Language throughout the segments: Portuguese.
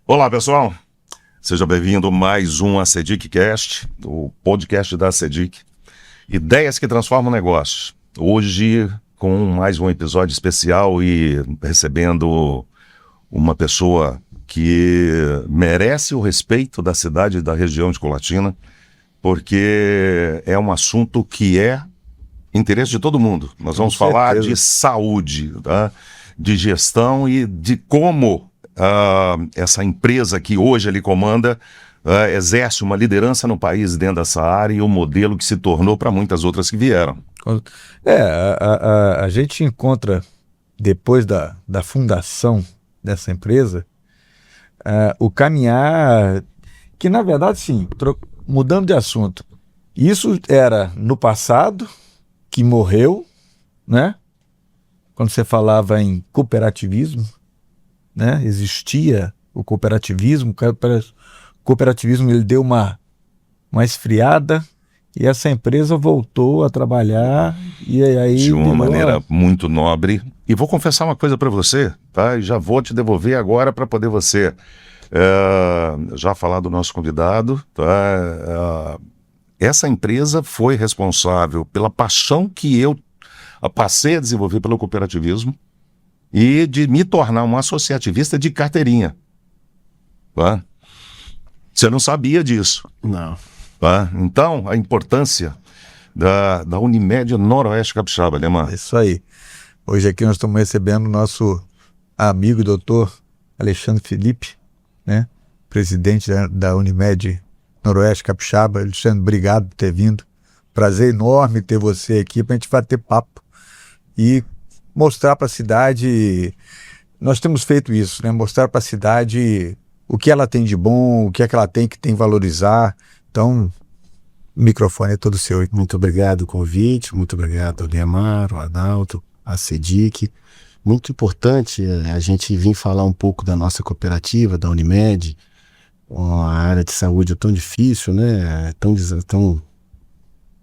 Olá, pessoal. Seja bem-vindo a mais um ACDICcast, o podcast da ACDIC. Ideias que transformam negócios. Hoje, com mais um episódio especial e recebendo uma pessoa que merece o respeito da cidade e da região de Colatina, porque é um assunto que é interesse de todo mundo. Nós vamos falar de saúde, tá? De gestão e de como essa empresa que hoje ele comanda exerce uma liderança no país dentro dessa área e o modelo que se tornou para muitas outras que vieram. A gente encontra, depois da fundação dessa empresa, o caminhar, que na verdade, sim, mudando de assunto, isso era no passado, que morreu, né? Quando você falava em cooperativismo, né? Existia o cooperativismo, o cooperativismo ele deu uma esfriada e essa empresa voltou a trabalhar e aí de uma maneira muito nobre. E vou confessar uma coisa para você, tá? E já vou te devolver agora para poder você já falar do nosso convidado, tá? Essa empresa foi responsável pela paixão que eu passei a desenvolver pelo cooperativismo e de me tornar um associativista de carteirinha. Tá? Você não sabia disso. Não. Tá? Então, a importância da Unimed Noroeste Capixaba, Alemã. Isso aí. Hoje aqui nós estamos recebendo o nosso amigo e doutor Alexandre Felipe, né? Presidente da Unimed Noroeste Capixaba. Alexandre, obrigado por ter vindo. Prazer enorme ter você aqui para a gente bater papo e mostrar para a cidade. Nós temos feito isso, né? Mostrar para a cidade o que ela tem de bom, o que é que ela tem que valorizar. Então, o microfone é todo seu. Muito obrigado o convite, muito obrigado ao Neymar, ao Adalto, à CEDIC. Muito importante a gente vir falar um pouco da nossa cooperativa, da Unimed. Uma área de saúde é tão difícil, né? Tão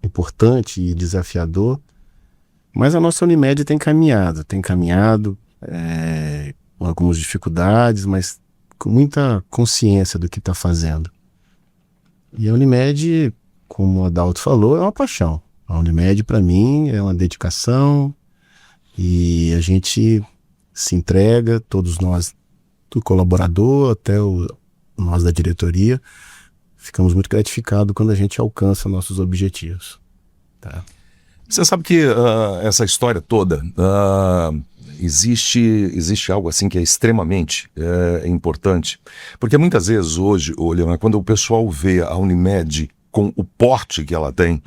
importante e desafiador. Mas a nossa Unimed tem caminhado com algumas dificuldades, mas com muita consciência do que está fazendo. E a Unimed, como o Adalto falou, é uma paixão. A Unimed, para mim, é uma dedicação e a gente se entrega, todos nós, do colaborador até nós da diretoria, ficamos muito gratificados quando a gente alcança nossos objetivos. Tá? Você sabe que essa história toda, existe algo assim que é extremamente importante, porque muitas vezes hoje, Leonardo, quando o pessoal vê a Unimed com o porte que ela tem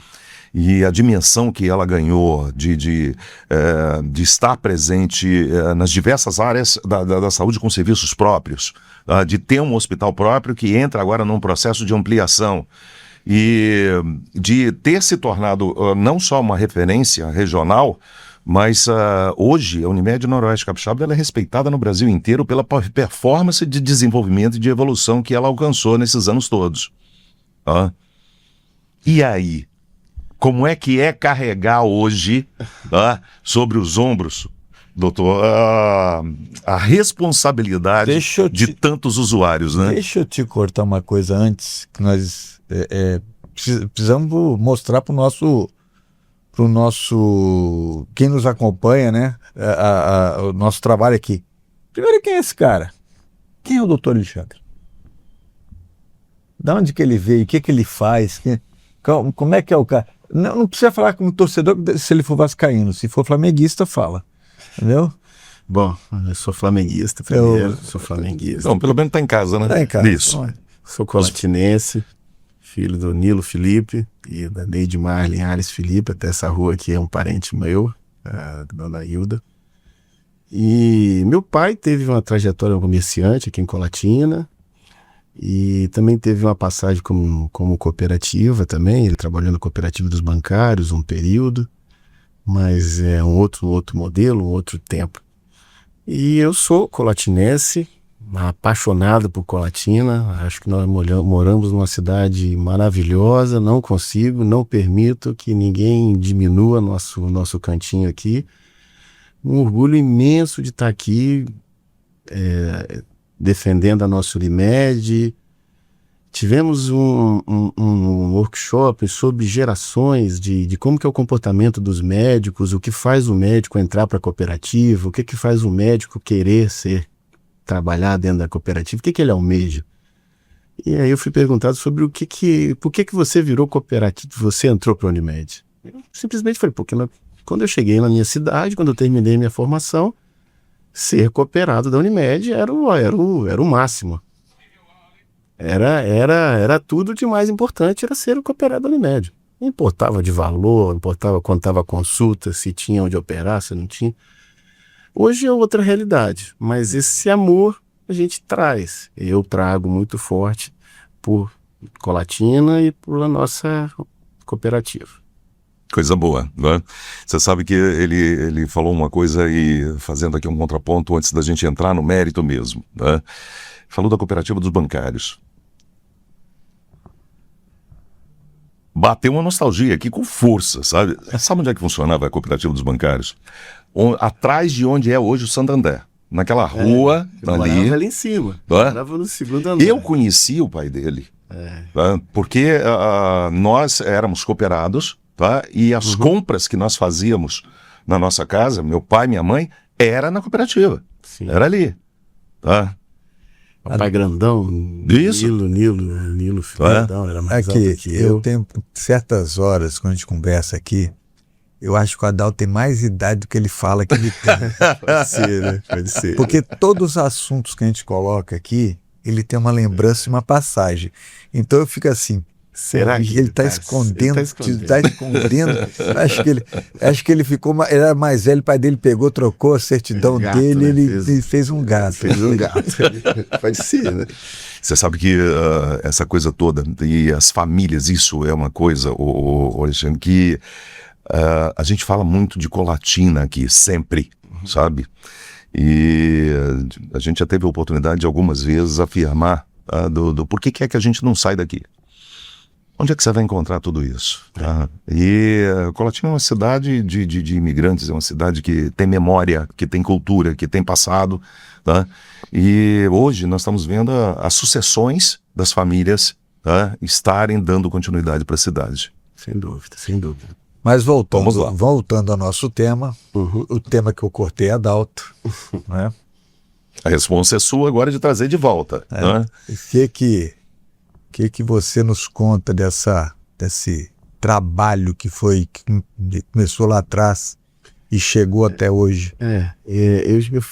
e a dimensão que ela ganhou de estar presente nas diversas áreas da saúde com serviços próprios, de ter um hospital próprio que entra agora num processo de ampliação, e de ter se tornado não só uma referência regional, mas hoje a Unimed Noroeste Capixaba ela é respeitada no Brasil inteiro pela performance de desenvolvimento e de evolução que ela alcançou nesses anos todos. E aí, como é que é carregar hoje sobre os ombros, doutor, a responsabilidade de tantos usuários, né? Deixa eu te cortar uma coisa antes, que nós precisamos mostrar para o nosso quem nos acompanha, né? O nosso trabalho aqui. Primeiro, quem é esse cara? Quem é o doutor Alexandre? Da onde que ele veio? O que ele faz? Como é que é o cara? Não precisa falar como torcedor se ele for vascaíno. Se for flamenguista, fala. Entendeu? Bom, eu sou flamenguista primeiro. Sou flamenguista. Não, pelo menos tá em casa, né? Tá em casa. Isso. Sou colatinense, filho do Nilo Felipe e da Neide Marlin Ares Felipe. Até essa rua aqui é um parente meu, a dona Hilda. E meu pai teve uma trajetória comerciante aqui em Colatina e também teve uma passagem como cooperativa também. Ele trabalhou na cooperativa dos bancários um período, mas é um outro modelo, um outro tempo. E eu sou colatinense, apaixonado por Colatina. Acho que nós moramos numa cidade maravilhosa. Não permito que ninguém diminua nosso cantinho aqui. Um orgulho imenso de estar aqui, defendendo a nossa Unimed. Tivemos um workshop sobre gerações de como que é o comportamento dos médicos, o que faz o médico entrar para a cooperativa, o que faz o médico querer trabalhar dentro da cooperativa, o que ele almeja. E aí eu fui perguntado sobre por que você virou cooperativa, você entrou para a Unimed. Eu simplesmente falei, porque quando eu cheguei na minha cidade, quando eu terminei minha formação, ser cooperado da Unimed era o máximo. Era tudo de mais importante, era ser o cooperado da Unimed. Não importava de valor, não importava quando estava a consulta, se tinha onde operar, se não tinha. Hoje é outra realidade, mas esse amor a gente traz. Eu trago muito forte por Colatina e por nossa cooperativa. Coisa boa, né? Você sabe que ele falou uma coisa e fazendo aqui um contraponto antes da gente entrar no mérito mesmo, né? Falou da cooperativa dos bancários. Bateu uma nostalgia aqui com força, sabe? Sabe onde é que funcionava a cooperativa dos bancários? Atrás de onde é hoje o Santander. Naquela rua ali em cima. Morava no segundo andar. Eu conheci o pai dele. Porque nós éramos cooperados, tá? E as compras que nós fazíamos na nossa casa, meu pai e minha mãe, era na cooperativa. Sim. Era ali. Tá? Papai grandão, Isso. Nilo grandão, era mais alto que eu. Tenho certas horas, quando a gente conversa aqui, eu acho que o Adalto tem mais idade do que ele fala que ele tem. Pode ser, né? Pode ser. Porque todos os assuntos que a gente coloca aqui, ele tem uma lembrança e uma passagem. Então eu fico assim, será que ele está escondendo? Está escondendo. Acho que ele ele era mais velho, o pai dele pegou, trocou a certidão dele, né? Ele fez um gato. Fez um gato. Pode ser, né? Você sabe que essa coisa toda, e as famílias, isso é uma coisa, Alexandre, que a gente fala muito de Colatina aqui, sempre, sabe? E a gente já teve a oportunidade de algumas vezes afirmar do por que é que a gente não sai daqui. Onde é que você vai encontrar tudo isso? Tá? E Colatina é uma cidade de imigrantes, é uma cidade que tem memória, que tem cultura, que tem passado. Tá? E hoje nós estamos vendo as sucessões das famílias, tá? Estarem dando continuidade para a cidade. Sem dúvida, sem dúvida. Mas voltando ao nosso tema, o tema que eu cortei é Adalto. Né? A responsa é sua agora de trazer de volta. Né? O que você nos conta desse trabalho que começou lá atrás e chegou até hoje? Eu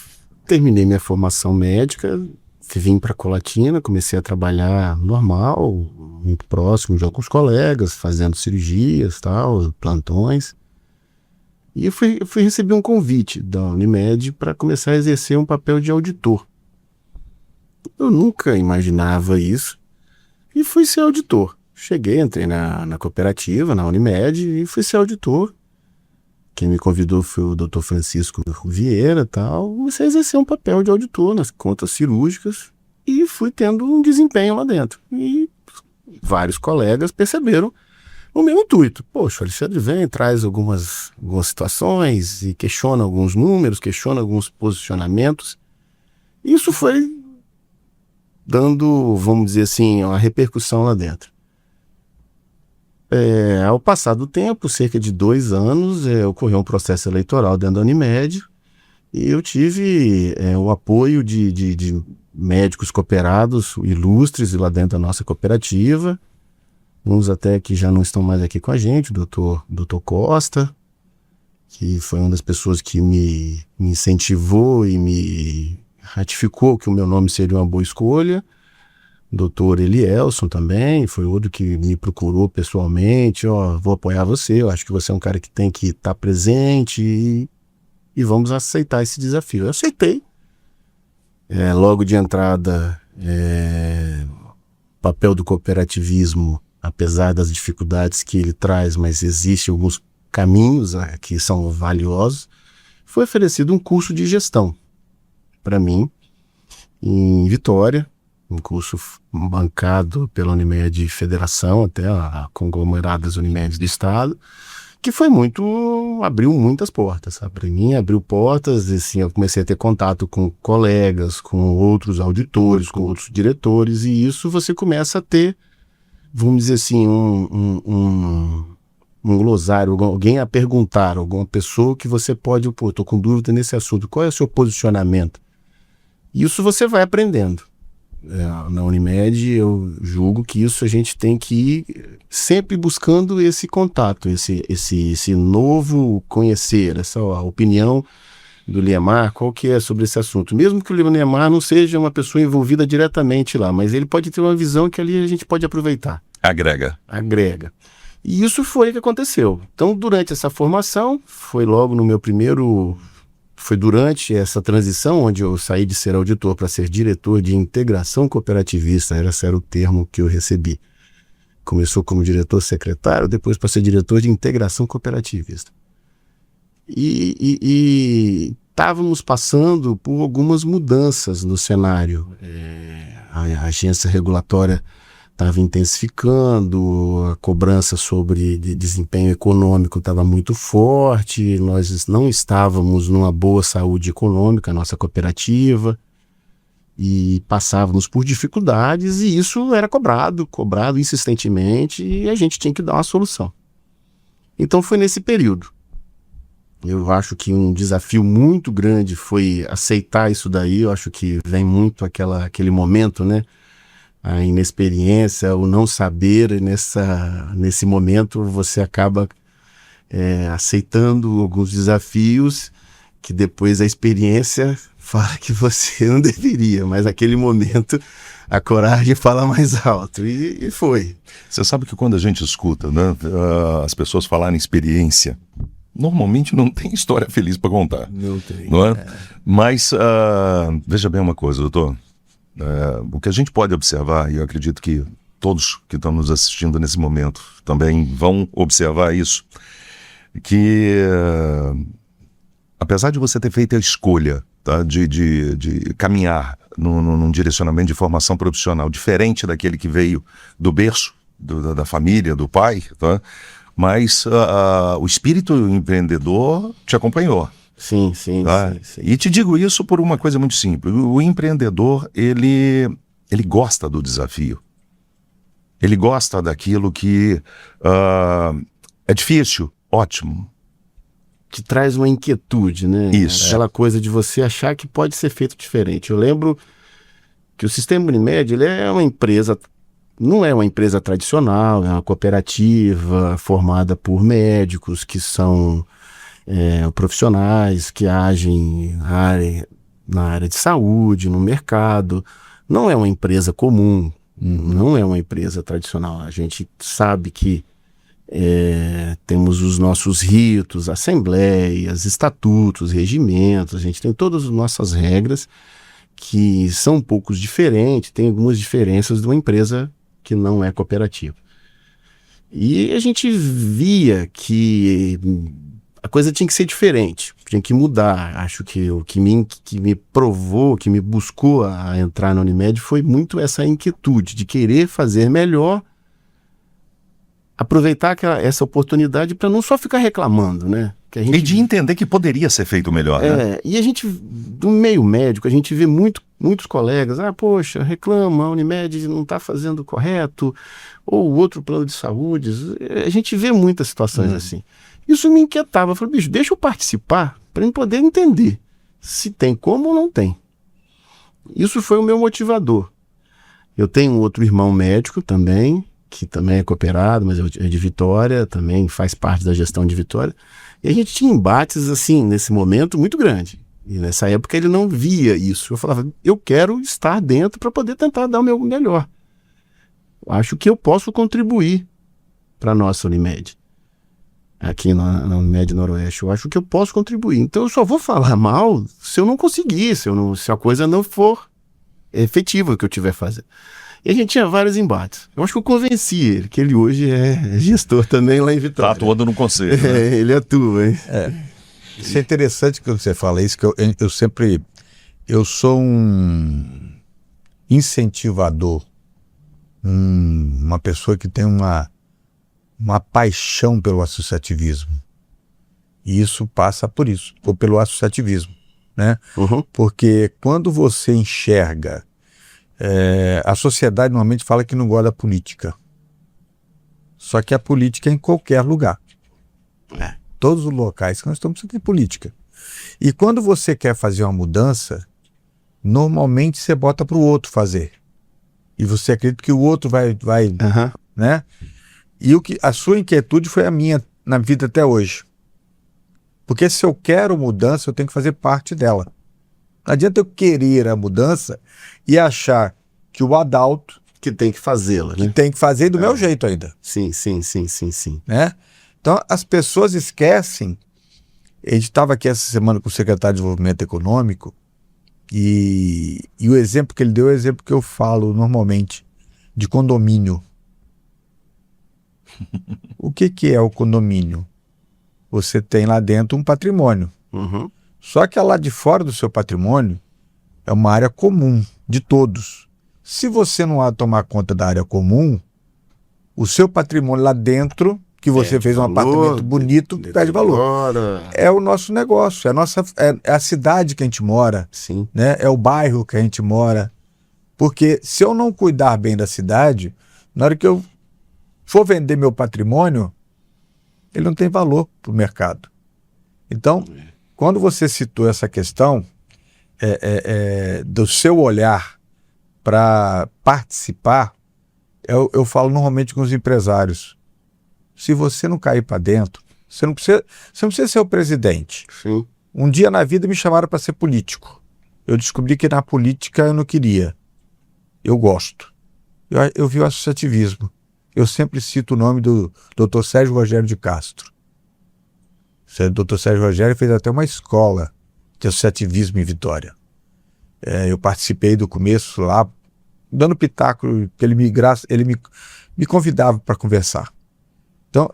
terminei minha formação médica, vim para Colatina, comecei a trabalhar normal, muito próximo de alguns colegas, fazendo cirurgias, plantões. E eu fui receber um convite da Unimed para começar a exercer um papel de auditor. Eu nunca imaginava isso. E fui ser auditor. Entrei na cooperativa, na Unimed, e fui ser auditor. Quem me convidou foi o Dr. Francisco Vieira e tal. Comecei a exercer um papel de auditor nas contas cirúrgicas e fui tendo um desempenho lá dentro. E vários colegas perceberam o meu intuito. Poxa, o Alexandre vem, traz algumas situações e questiona alguns números, questiona alguns posicionamentos. Isso foi dando, vamos dizer assim, uma repercussão lá dentro. Ao passar do tempo, cerca de 2 anos, ocorreu um processo eleitoral dentro da Unimed e eu tive o apoio de médicos cooperados ilustres lá dentro da nossa cooperativa, uns até que já não estão mais aqui com a gente, o doutor Costa, que foi uma das pessoas que me incentivou e me ratificou que o meu nome seria uma boa escolha. Doutor Elielson também, foi outro que me procurou pessoalmente, vou apoiar você, eu acho que você é um cara que tem que estar presente e vamos aceitar esse desafio. Eu aceitei. Logo de entrada, o papel do cooperativismo, apesar das dificuldades que ele traz, mas existem alguns caminhos que são valiosos, foi oferecido um curso de gestão para mim, em Vitória, um curso bancado pela Unimed Federação, até a conglomerada das Unimedes do Estado, que foi abriu muitas portas, sabe? Para mim, abriu portas, assim, eu comecei a ter contato com colegas, com outros auditores, com outros diretores, e isso você começa a ter, vamos dizer assim, um glossário, alguém a perguntar, alguma pessoa que você pode, estou com dúvida nesse assunto, qual é o seu posicionamento? Isso você vai aprendendo. Na Unimed, eu julgo que isso a gente tem que ir sempre buscando esse contato, esse novo conhecer, essa opinião do Liemar, qual que é sobre esse assunto. Mesmo que o Liemar não seja uma pessoa envolvida diretamente lá, mas ele pode ter uma visão que ali a gente pode aproveitar. Agrega. E isso foi o que aconteceu. Então, durante essa formação, foi durante essa transição, onde eu saí de ser auditor para ser diretor de integração cooperativista, esse era o termo que eu recebi. Começou como diretor secretário, depois para ser diretor de integração cooperativista. E estávamos passando por algumas mudanças no cenário. A agência regulatória estava intensificando, a cobrança sobre desempenho econômico estava muito forte, nós não estávamos numa boa saúde econômica, a nossa cooperativa, e passávamos por dificuldades, e isso era cobrado insistentemente, e a gente tinha que dar uma solução. Então foi nesse período. Eu acho que um desafio muito grande foi aceitar isso daí. Eu acho que vem muito aquele momento, né? A inexperiência, o não saber, nesse momento você acaba aceitando alguns desafios que depois a experiência fala que você não deveria, mas naquele momento a coragem fala mais alto, e foi. Você sabe que quando a gente escuta, né, as pessoas falarem experiência, normalmente não tem história feliz para contar. Não tem. Não é? Mas veja bem uma coisa, doutor. O que a gente pode observar, e eu acredito que todos que estão nos assistindo nesse momento também vão observar isso, que apesar de você ter feito a escolha, tá, de caminhar num direcionamento de formação profissional diferente daquele que veio do berço, da família, do pai, tá, mas o espírito empreendedor te acompanhou. Sim. E te digo isso por uma coisa muito simples. O empreendedor, ele gosta do desafio. Ele gosta daquilo que é difícil, ótimo. Que traz uma inquietude, né? Isso. Aquela coisa de você achar que pode ser feito diferente. Eu lembro que o Sistema Unimed, ele é uma empresa, não é uma empresa tradicional, é uma cooperativa formada por médicos que são profissionais que agem na área de saúde, no mercado. Não é uma empresa comum, não é uma empresa tradicional. A gente sabe que temos os nossos ritos, assembleias, estatutos, regimentos, a gente tem todas as nossas regras que são um pouco diferentes, tem algumas diferenças de uma empresa que não é cooperativa. E a gente via que a coisa tinha que ser diferente, tinha que mudar. Acho que o que me provou, que me buscou a entrar na Unimed foi muito essa inquietude de querer fazer melhor, aproveitar essa oportunidade para não só ficar reclamando, né? E de entender que poderia ser feito melhor, né? E a gente, do meio médico, a gente vê muitos colegas, poxa, reclama, a Unimed não está fazendo correto, ou outro plano de saúde. A gente vê muitas situações assim. Isso me inquietava. Eu falei, bicho, deixa eu participar para eu poder entender se tem como ou não tem. Isso foi o meu motivador. Eu tenho um outro irmão médico também, que também é cooperado, mas é de Vitória, também faz parte da gestão de Vitória. E a gente tinha embates, assim, nesse momento, muito grande. E nessa época ele não via isso. Eu falava, eu quero estar dentro para poder tentar dar o meu melhor. Acho que eu posso contribuir para a nossa Unimed. Aqui na Unimed Noroeste, eu acho que eu posso contribuir. Então eu só vou falar mal se eu não conseguir, se a coisa não for efetiva que eu tiver fazendo. E a gente tinha vários embates. Eu acho que eu convenci ele, que ele hoje é gestor também lá em Vitória. Tá atuando no conselho. Né? Ele atua, hein? Isso é interessante que você fala isso, que eu sou um incentivador, uma pessoa que tem uma uma paixão pelo associativismo. E isso passa por isso, ou pelo associativismo, né? Uhum. Porque quando você enxerga... a sociedade normalmente fala que não gosta da política. Só que a política é em qualquer lugar. Todos os locais que nós estamos, você tem política. E quando você quer fazer uma mudança, normalmente você bota para o outro fazer. E você acredita que o outro vai Uhum. né? E a sua inquietude foi a minha na vida até hoje. Porque se eu quero mudança, eu tenho que fazer parte dela. Não adianta eu querer a mudança e achar que o adulto Que tem que fazê-la, né? tem que fazer do meu jeito ainda. Sim. Né? Então, as pessoas esquecem. A gente estava aqui essa semana com o secretário de Desenvolvimento Econômico e o exemplo que ele deu é o exemplo que eu falo normalmente, de condomínio. O que é o condomínio? Você tem lá dentro um patrimônio. Uhum. Só que lá de fora do seu patrimônio é uma área comum de todos. Se você não tomar conta da área comum, o seu patrimônio lá dentro, que você fez um apartamento bonito, perde valor. É o nosso negócio, é a cidade que a gente mora, Sim. né? É o bairro que a gente mora. Porque se eu não cuidar bem da cidade, na hora que eu for vender meu patrimônio, ele não tem valor para o mercado. Então, quando você citou essa questão do seu olhar para participar, eu falo normalmente com os empresários. Se você não cair para dentro, você não precisa ser o presidente. Sim. Um dia na vida me chamaram para ser político. Eu descobri que na política eu não queria. Eu gosto. Eu vi o associativismo. Eu sempre cito o nome do Dr. Sérgio Rogério de Castro. O Dr. Sérgio Rogério fez até uma escola de associativismo em Vitória. Eu participei do começo lá, dando pitaco, que ele me convidava para conversar. Então,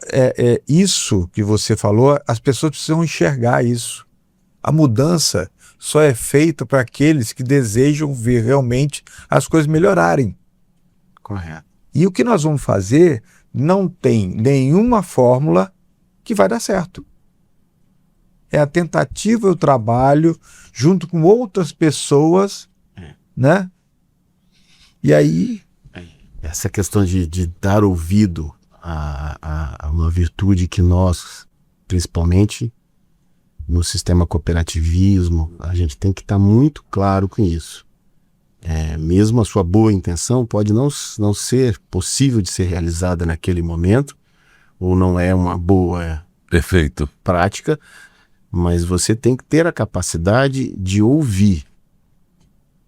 isso que você falou, as pessoas precisam enxergar isso. A mudança só é feita para aqueles que desejam ver realmente as coisas melhorarem. Correto. E o que nós vamos fazer não tem nenhuma fórmula que vai dar certo. É a tentativa e o trabalho junto com outras pessoas, né? E aí... Essa questão de dar ouvido a uma virtude que nós, principalmente no sistema cooperativismo, a gente tem que estar muito claro com isso. Mesmo a sua boa intenção pode não ser possível de ser realizada naquele momento, ou não é uma boa Perfeito. prática, mas você tem que ter a capacidade de ouvir.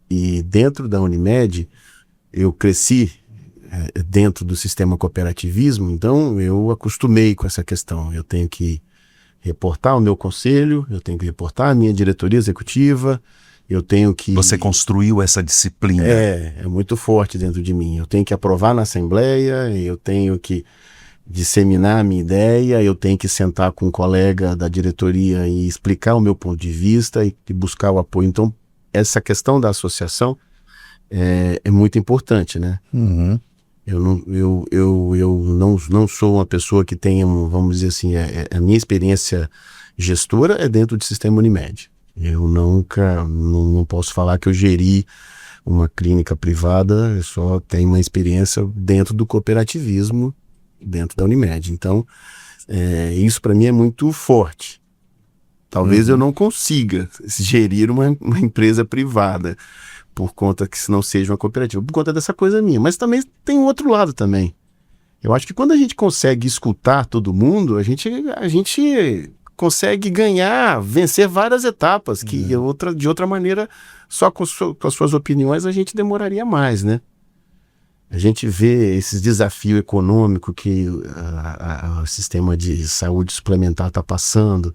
E dentro da Unimed, eu cresci dentro do sistema cooperativismo, então eu acostumei com essa questão. Eu tenho que reportar o meu conselho, eu tenho que reportar a minha diretoria executiva, eu tenho que... Você construiu essa disciplina. É muito forte dentro de mim. Eu tenho que aprovar na assembleia, eu tenho que disseminar a minha ideia, eu tenho que sentar com um colega da diretoria e explicar o meu ponto de vista e buscar o apoio. Então, essa questão da associação é muito importante, né? Uhum. Eu não sou uma pessoa que tenha, vamos dizer assim, a minha experiência gestora é dentro do sistema Unimed. Eu não posso falar que eu geri uma clínica privada, eu só tenho uma experiência dentro do cooperativismo, dentro da Unimed. Então, isso para mim é muito forte. Talvez eu não consiga gerir uma empresa privada, por conta que se não seja uma cooperativa, por conta dessa coisa minha. Mas também tem um outro lado também. Eu acho que quando a gente consegue escutar todo mundo, a gente consegue vencer várias etapas, que de outra maneira, só com as suas opiniões, a gente demoraria mais, né? A gente vê esse desafio econômico que o sistema de saúde suplementar está passando,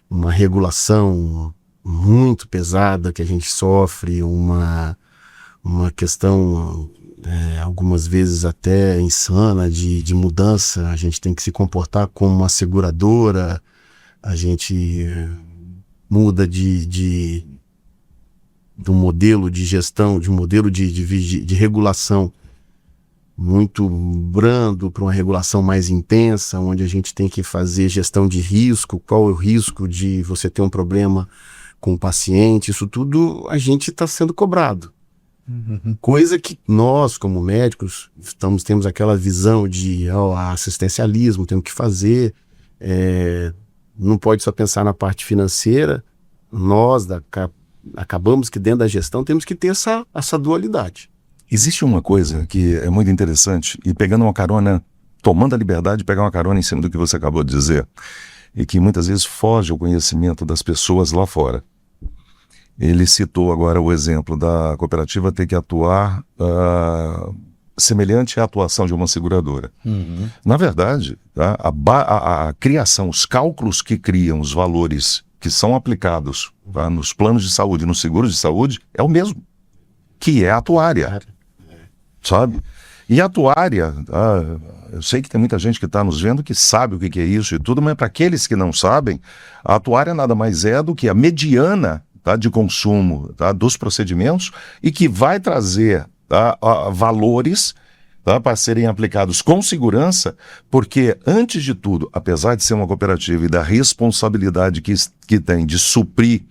uma regulação muito pesada que a gente sofre, uma questão algumas vezes até insana de mudança. A gente tem que se comportar como uma seguradora, a gente muda de um modelo de gestão, de um modelo de regulação muito brando para uma regulação mais intensa, onde a gente tem que fazer gestão de risco, qual é o risco de você ter um problema com o paciente, isso tudo a gente está sendo cobrado. Coisa que nós, como médicos, temos aquela visão de assistencialismo, temos que fazer, não pode só pensar na parte financeira, nós acabamos que dentro da gestão temos que ter essa dualidade. Existe uma coisa que é muito interessante, e pegando uma carona, tomando a liberdade de pegar uma carona em cima do que você acabou de dizer, e que muitas vezes foge ao conhecimento das pessoas lá fora. Ele citou agora o exemplo da cooperativa ter que atuar semelhante à atuação de uma seguradora. Na verdade, tá, a criação, os cálculos que criam os valores que são aplicados, tá, nos planos de saúde, nos seguros de saúde, é o mesmo, que é a atuária. Sabe? E a atuária, eu sei que tem muita gente que está nos vendo que sabe o que é isso e tudo, mas para aqueles que não sabem, a atuária nada mais é do que a mediana, tá, de consumo, tá, dos procedimentos, e que vai trazer, tá, valores, tá, para serem aplicados com segurança, porque antes de tudo, apesar de ser uma cooperativa e da responsabilidade que tem de suprir,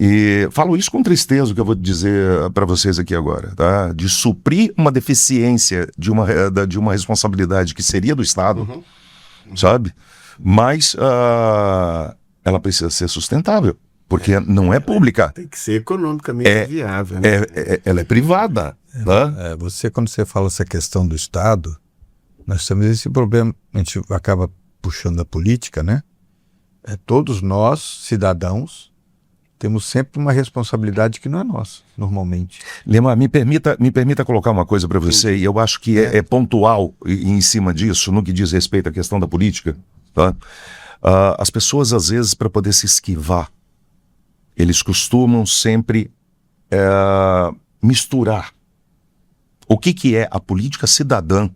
e falo isso com tristeza, o que eu vou dizer para vocês aqui agora, tá? De suprir uma deficiência de uma responsabilidade que seria do Estado, sabe? Mas ela precisa ser sustentável, porque não é pública. Tem que ser economicamente viável. Né? Ela é privada. Tá? Quando você fala essa questão do Estado, nós temos esse problema, a gente acaba puxando a política, né? Todos nós, cidadãos, temos sempre uma responsabilidade que não é nossa, normalmente. Lema, me permita colocar uma coisa para você, e eu acho que é pontual em cima disso, no que diz respeito à questão da política. Tá? As pessoas, às vezes, para poder se esquivar, eles costumam sempre misturar o que é a política cidadã.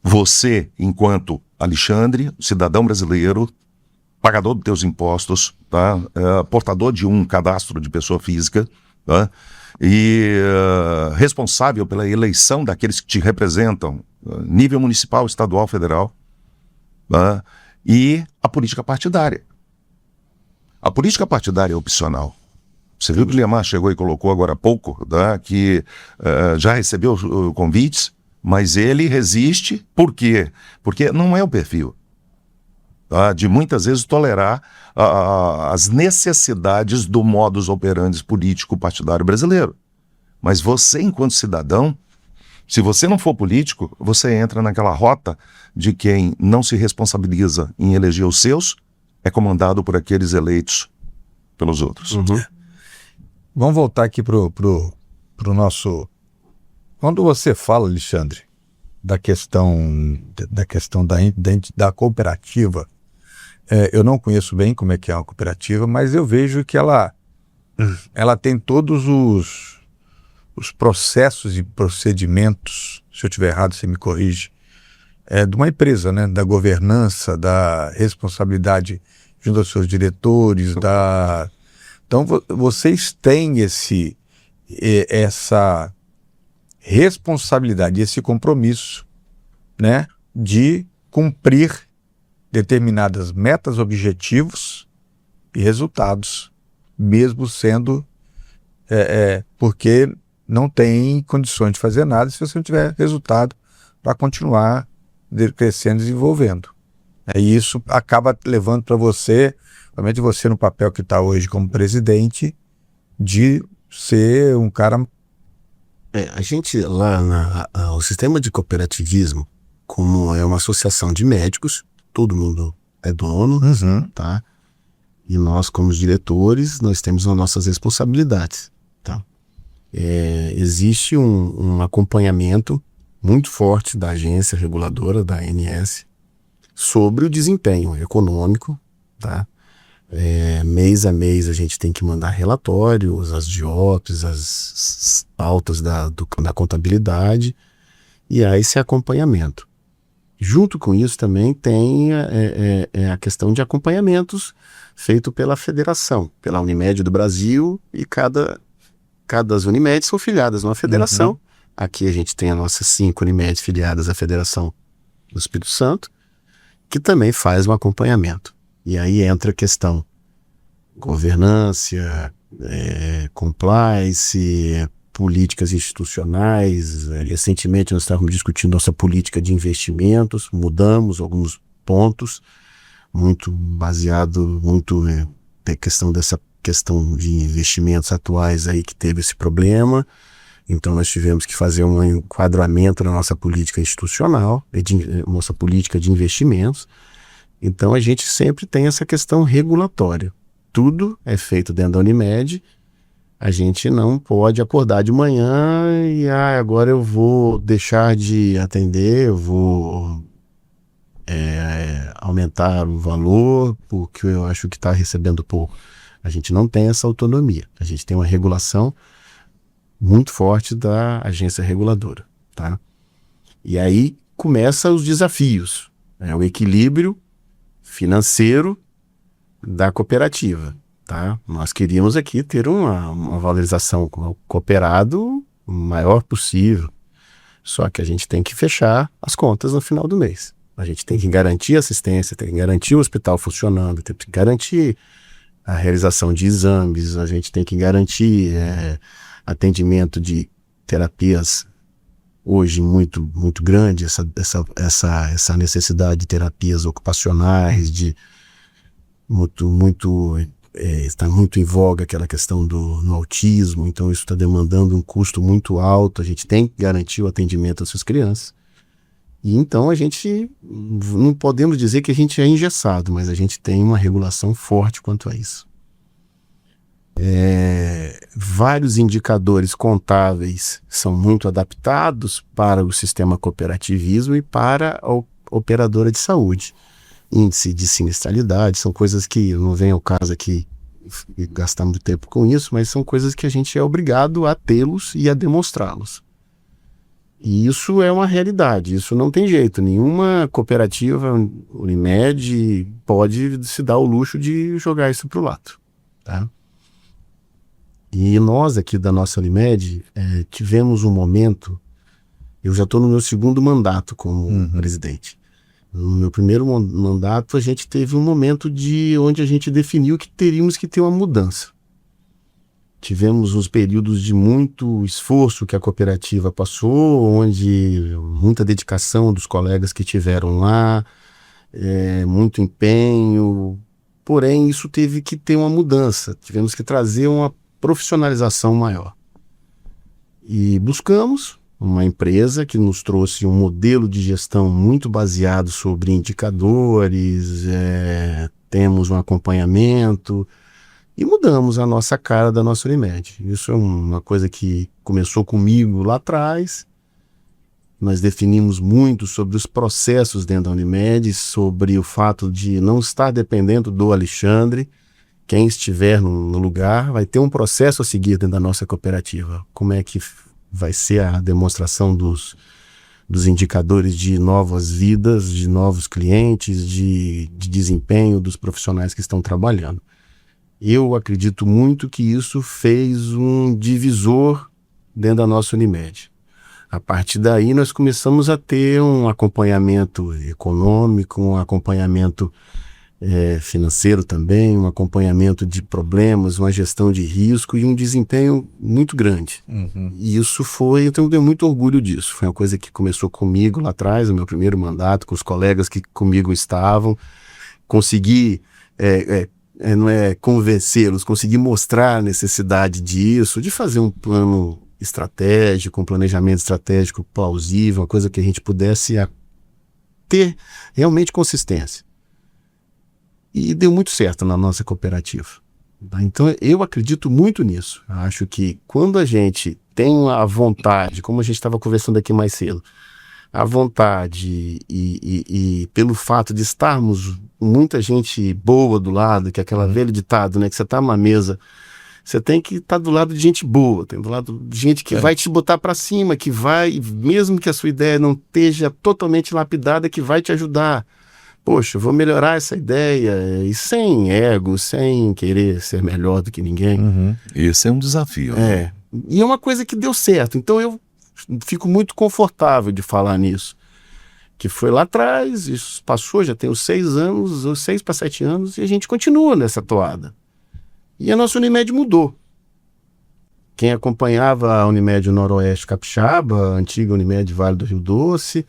Você, enquanto Alexandre, cidadão brasileiro, pagador dos teus impostos, tá? Portador de um cadastro de pessoa física, tá? E responsável pela eleição daqueles que te representam, nível municipal, estadual, federal, tá? E a política partidária. A política partidária é opcional. Você viu que o Liamar chegou e colocou agora há pouco, tá? Que já recebeu convites, mas ele resiste. Por quê? Porque não é o perfil. Tá? De muitas vezes tolerar as necessidades do modus operandi político partidário brasileiro. Mas você, enquanto cidadão, se você não for político, você entra naquela rota de quem não se responsabiliza em eleger os seus, é comandado por aqueles eleitos pelos outros. Vamos voltar aqui pro nosso... Quando você fala, Alexandre, da questão da cooperativa, eu não conheço bem como é que é uma cooperativa, mas eu vejo que ela tem todos os processos e procedimentos, se eu estiver errado, você me corrige, de uma empresa, né? Da governança, da responsabilidade junto aos seus diretores, Então vocês têm essa responsabilidade, esse compromisso, né? De cumprir determinadas metas, objetivos e resultados, mesmo sendo porque não tem condições de fazer nada se você não tiver resultado para continuar crescendo e desenvolvendo. E isso acaba levando para você, realmente você no papel que está hoje como presidente, de ser um cara... A gente lá, o sistema de cooperativismo, como é uma associação de médicos, todo mundo é dono, tá? E nós, como diretores, nós temos as nossas responsabilidades, tá? Existe um acompanhamento muito forte da agência reguladora, da ANS, sobre o desempenho econômico, tá? Mês a mês a gente tem que mandar relatórios, as DIOPs, as pautas da contabilidade, e há esse acompanhamento. Junto com isso também tem a questão de acompanhamentos feito pela federação, pela Unimed do Brasil, e cada Unimed são filiadas numa federação, Aqui a gente tem as nossas 5 Unimed filiadas à Federação do Espírito Santo, que também faz um acompanhamento. E aí entra a questão governança, compliance, políticas institucionais. Recentemente nós estávamos discutindo nossa política de investimentos, mudamos alguns pontos, muito baseado, na questão dessa questão de investimentos atuais aí que teve esse problema. Então nós tivemos que fazer um enquadramento na nossa política institucional, nossa política de investimentos. Então a gente sempre tem essa questão regulatória. Tudo é feito dentro da Unimed. A gente não pode acordar de manhã e agora eu vou deixar de atender, eu vou aumentar o valor porque eu acho que está recebendo pouco. A gente não tem essa autonomia. A gente tem uma regulação muito forte da agência reguladora, tá? E aí começam os desafios, o equilíbrio financeiro da cooperativa, tá? Nós queríamos aqui ter uma valorização com o cooperado maior possível, só que a gente tem que fechar as contas no final do mês. A gente tem que garantir assistência, tem que garantir o hospital funcionando, tem que garantir a realização de exames, a gente tem que garantir atendimento de terapias hoje muito, muito grande, essa necessidade de terapias ocupacionais, está muito em voga aquela questão no autismo, então isso está demandando um custo muito alto, a gente tem que garantir o atendimento às suas crianças. E então a gente, não podemos dizer que a gente é engessado, mas a gente tem uma regulação forte quanto a isso. Vários indicadores contábeis são muito adaptados para o sistema cooperativismo e para a operadora de saúde. Índice de sinistralidade, são coisas que não vem ao caso aqui gastar muito tempo com isso, mas são coisas que a gente é obrigado a tê-los e a demonstrá-los. E isso é uma realidade, isso não tem jeito. Nenhuma cooperativa Unimed pode se dar o luxo de jogar isso para o lado, tá? E nós aqui da nossa Unimed tivemos um momento, eu já estou no meu 2º mandato como presidente. No meu primeiro mandato a gente teve um momento onde a gente definiu que teríamos que ter uma mudança. Tivemos uns períodos de muito esforço que a cooperativa passou, onde muita dedicação dos colegas que tiveram lá, muito empenho, porém isso teve que ter uma mudança, tivemos que trazer uma profissionalização maior. E buscamos uma empresa que nos trouxe um modelo de gestão muito baseado sobre indicadores, temos um acompanhamento e mudamos a nossa cara da nossa Unimed. Isso é uma coisa que começou comigo lá atrás. Nós definimos muito sobre os processos dentro da Unimed, sobre o fato de não estar dependendo do Alexandre. Quem estiver no lugar vai ter um processo a seguir dentro da nossa cooperativa. Como é que vai ser a demonstração dos indicadores de novas vidas, de novos clientes, de desempenho dos profissionais que estão trabalhando. Eu acredito muito que isso fez um divisor dentro da nossa Unimed. A partir daí nós começamos a ter um acompanhamento econômico, um acompanhamento financeiro também, um acompanhamento de problemas, uma gestão de risco e um desempenho muito grande. E isso eu tenho muito orgulho disso. Foi uma coisa que começou comigo lá atrás, no meu primeiro mandato, com os colegas que comigo estavam. Consegui convencê-los, consegui mostrar a necessidade disso, de fazer um plano estratégico, um planejamento estratégico plausível, uma coisa que a gente pudesse ter realmente consistência. E deu muito certo na nossa cooperativa. Então eu acredito muito nisso. Acho que quando a gente tem a vontade, como a gente estava conversando aqui mais cedo, a vontade e pelo fato de estarmos muita gente boa do lado, que é aquela velho ditado, né, que você está numa mesa, você tem que estar do lado de gente boa, tem do lado de gente que vai te botar para cima, que vai, mesmo que a sua ideia não esteja totalmente lapidada, que vai te ajudar. Poxa, eu vou melhorar essa ideia, e sem ego, sem querer ser melhor do que ninguém. Esse é um desafio. E é uma coisa que deu certo. Então eu fico muito confortável de falar nisso. Que foi lá atrás, isso passou, já tem uns 6 anos, 6 para 7 anos, e a gente continua nessa toada. E a nossa Unimed mudou. Quem acompanhava a Unimed Noroeste Capixaba, a antiga Unimed Vale do Rio Doce,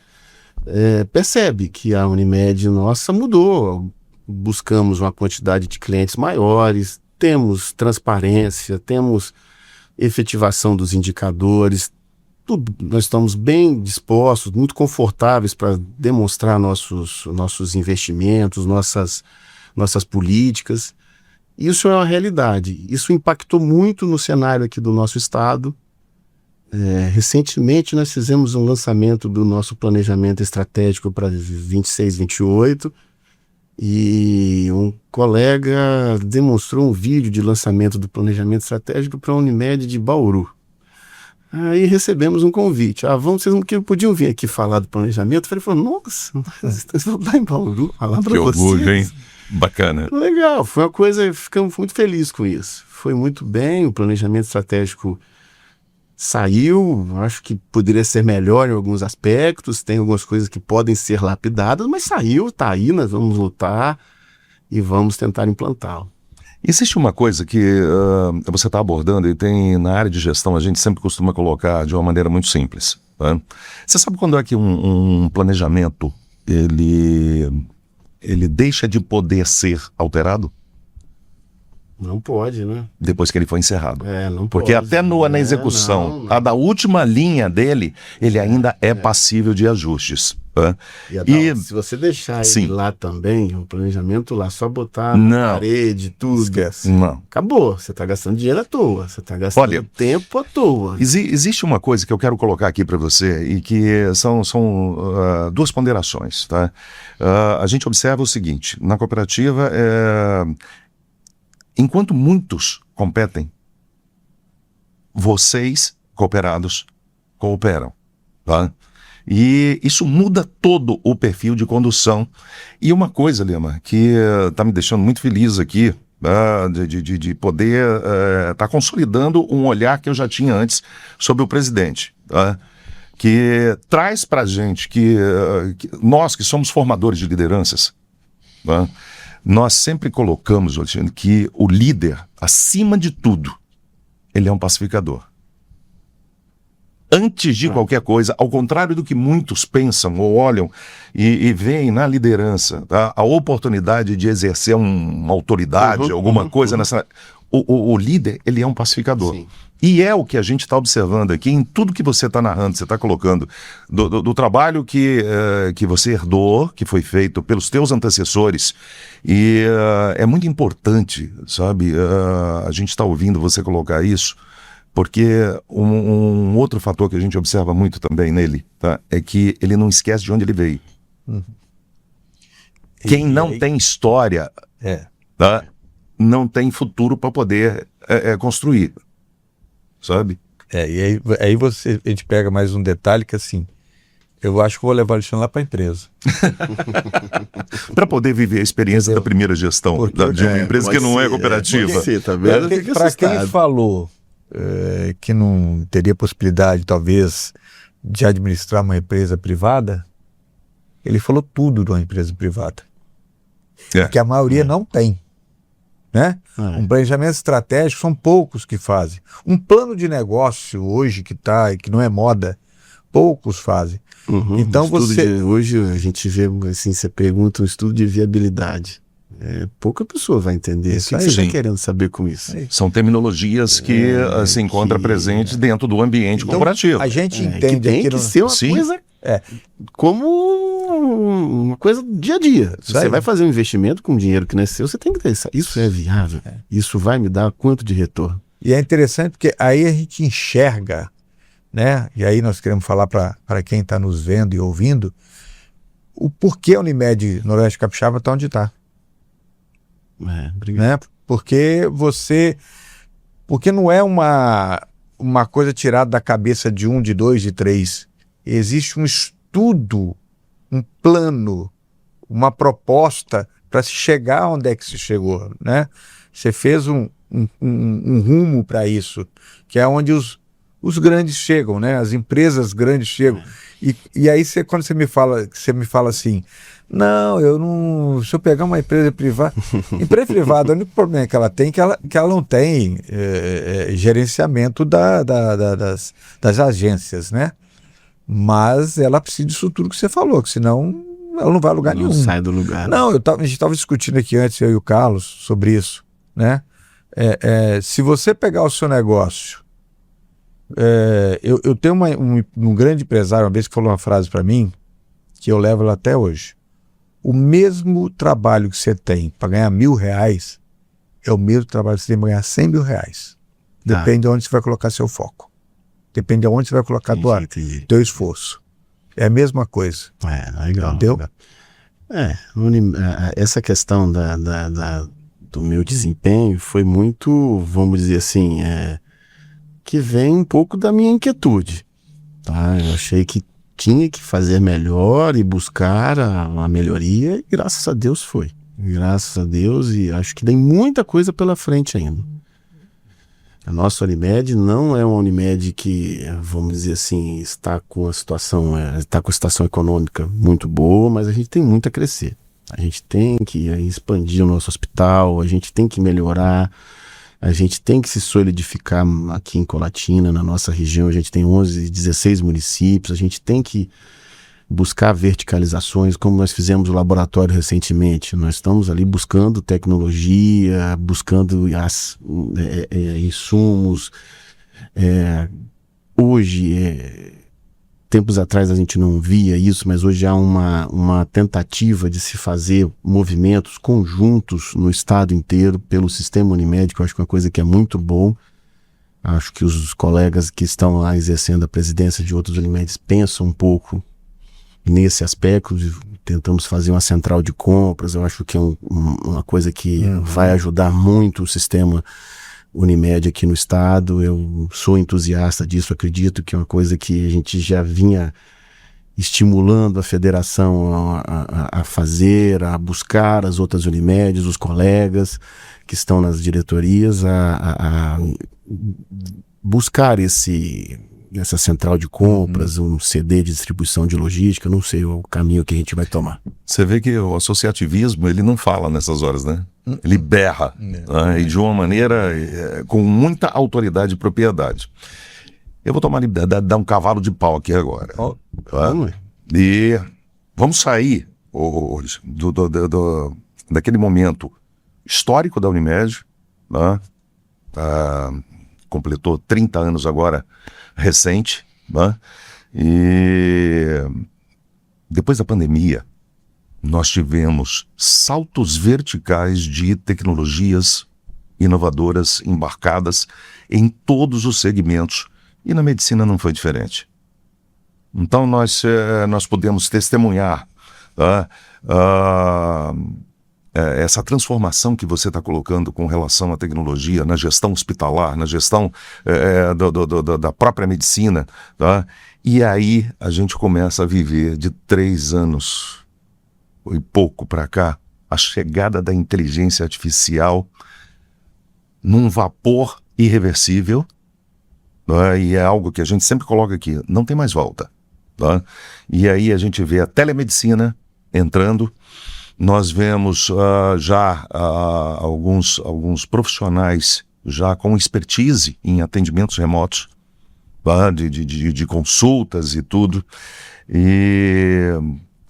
percebe que a Unimed nossa mudou. Buscamos uma quantidade de clientes maiores, temos transparência, temos efetivação dos indicadores, tudo, nós estamos bem dispostos, muito confortáveis para demonstrar nossos investimentos, nossas políticas. Isso é uma realidade. Isso impactou muito no cenário aqui do nosso estado. Recentemente nós fizemos um lançamento do nosso planejamento estratégico para 26, 28, e um colega demonstrou um vídeo de lançamento do planejamento estratégico para a Unimed de Bauru. Aí recebemos um convite. Vocês não podiam vir aqui falar do planejamento? Ele falou, nossa, vocês vão lá em Bauru falar para vocês. Que orgulho, hein? Bacana. Legal, foi uma coisa, ficamos muito felizes com isso. Foi muito bem, o planejamento estratégico saiu, acho que poderia ser melhor em alguns aspectos, tem algumas coisas que podem ser lapidadas, mas saiu, tá aí, nós vamos lutar e vamos tentar implantá-lo. Existe uma coisa que você está abordando e tem na área de gestão, a gente sempre costuma colocar de uma maneira muito simples. Tá? Você sabe quando é que um planejamento ele deixa de poder ser alterado? Não pode, né? Depois que ele foi encerrado. Não Porque pode. até na execução, a da última linha dele, ele ainda é passível de ajustes. Tá? E se você deixar ele lá também, o planejamento lá, só botar na parede, tudo, esquece. Não. Acabou. Você está gastando dinheiro à toa. Você está gastando tempo à toa. Existe uma coisa que eu quero colocar aqui para você e que são duas ponderações. Tá? A gente observa o seguinte, na cooperativa, enquanto muitos competem, vocês, cooperados, cooperam. Tá? E isso muda todo o perfil de condução. E uma coisa, Lima, que está me deixando muito feliz aqui, de poder estar consolidando um olhar que eu já tinha antes sobre o presidente, tá? Que traz para a gente que nós que somos formadores de lideranças, tá? Nós sempre colocamos, Alexandre, que o líder, acima de tudo, ele é um pacificador. Antes de qualquer coisa, ao contrário do que muitos pensam ou olham e veem na liderança, tá, a oportunidade de exercer uma autoridade, alguma coisa nessa... O líder, ele é um pacificador. Sim. E é o que a gente está observando aqui em tudo que você está narrando, você está colocando, do trabalho que você herdou, que foi feito pelos teus antecessores. E é muito importante, sabe, a gente está ouvindo você colocar isso, porque um outro fator que a gente observa muito também nele, tá, é que ele não esquece de onde ele veio. Quem não tem história, tá, não tem futuro para poder construir, sabe? E aí a gente pega mais um detalhe que assim, eu acho que vou levar o Alexandre lá para a empresa. Para poder viver a experiência da primeira gestão de uma empresa que não é cooperativa. Para quem falou que não teria possibilidade, talvez, de administrar uma empresa privada, ele falou tudo de uma empresa privada. Que a maioria não tem. Né? Um planejamento estratégico são poucos que fazem. Um plano de negócio hoje que não é moda, poucos fazem. Então hoje a gente vê assim, você pergunta um estudo de viabilidade. Pouca pessoa vai entender. O que você está querendo saber com isso? São terminologias que se encontram presentes dentro do ambiente corporativo. A gente entende que tem que ser uma coisa como uma coisa dia a dia. Se você vai fazer um investimento com dinheiro que não é seu, você tem que ter isso. Isso é viável. Isso vai me dar quanto de retorno? E é interessante porque aí a gente enxerga, né? E aí nós queremos falar para quem está nos vendo e ouvindo o porquê a Unimed Noroeste Capixaba está onde está. Né? Porque não é uma coisa tirada da cabeça de 1, de 2, de 3. Existe um estudo, um plano, uma proposta para se chegar onde é que se chegou, né? Você fez um rumo para isso, que é onde os grandes chegam, né? As empresas grandes chegam. E aí quando você me fala assim, não, eu não. Se eu pegar uma empresa privada. Empresa privada, o único problema que ela tem é que ela não tem gerenciamento das agências, né? Mas ela precisa disso tudo que você falou, que senão ela não vai a lugar nenhum. Não sai do lugar. Não, a gente estava discutindo aqui antes, eu e o Carlos, sobre isso, né? Se você pegar o seu negócio, eu tenho um grande empresário, uma vez que falou uma frase para mim, que eu levo ela até hoje. O mesmo trabalho que você tem para ganhar R$1.000 é o mesmo trabalho que você tem para ganhar R$100.000. Depende de onde você vai colocar seu foco. Depende de onde você vai colocar teu esforço. É a mesma coisa. Legal. Entendeu? Legal. Essa questão do meu desempenho foi muito, vamos dizer assim, que vem um pouco da minha inquietude. Tá? Eu achei que tinha que fazer melhor e buscar a melhoria, e graças a Deus foi. Graças a Deus, e acho que tem muita coisa pela frente ainda. A nossa Unimed não é uma Unimed que, vamos dizer assim, está com a situação econômica muito boa, mas a gente tem muito a crescer. A gente tem que expandir o nosso hospital, a gente tem que melhorar, a gente tem que se solidificar aqui em Colatina, na nossa região. A gente tem 16 municípios, a gente tem que buscar verticalizações, como nós fizemos o laboratório recentemente. Nós estamos ali buscando tecnologia, buscando insumos. Hoje, tempos atrás a gente não via isso, mas hoje há uma tentativa de se fazer movimentos conjuntos no estado inteiro pelo sistema Unimed, que eu acho que é uma coisa que é muito bom. Acho que os colegas que estão lá exercendo a presidência de outros Unimedes pensam um pouco nesse aspecto. Tentamos fazer uma central de compras. Eu acho que é uma coisa que vai ajudar muito o sistema Unimed aqui no estado. Eu sou entusiasta disso, acredito que é uma coisa que a gente já vinha estimulando a federação a fazer, a buscar as outras Unimedes, os colegas que estão nas diretorias a buscar essa central de compras, um CD de distribuição de logística. Não sei o caminho que a gente vai tomar. Você vê que o associativismo, ele não fala nessas horas, né? Ele berra, né? E de uma maneira com muita autoridade e propriedade. Eu vou tomar liberdade de dar um cavalo de pau aqui agora. E vamos sair hoje daquele momento histórico da Unimed, né? Completou 30 anos agora, recente, né? E depois da pandemia, nós tivemos saltos verticais de tecnologias inovadoras embarcadas em todos os segmentos, e na medicina não foi diferente. Então nós podemos testemunhar, tá? Essa transformação que você está colocando com relação à tecnologia na gestão hospitalar, na gestão da própria medicina, tá? E aí a gente começa a viver de 3 anos e pouco para cá a chegada da inteligência artificial num vapor irreversível, tá? E é algo que a gente sempre coloca aqui, não tem mais volta, tá? E aí a gente vê a telemedicina entrando. Nós vemos alguns profissionais já com expertise em atendimentos remotos, tá? de consultas e tudo. E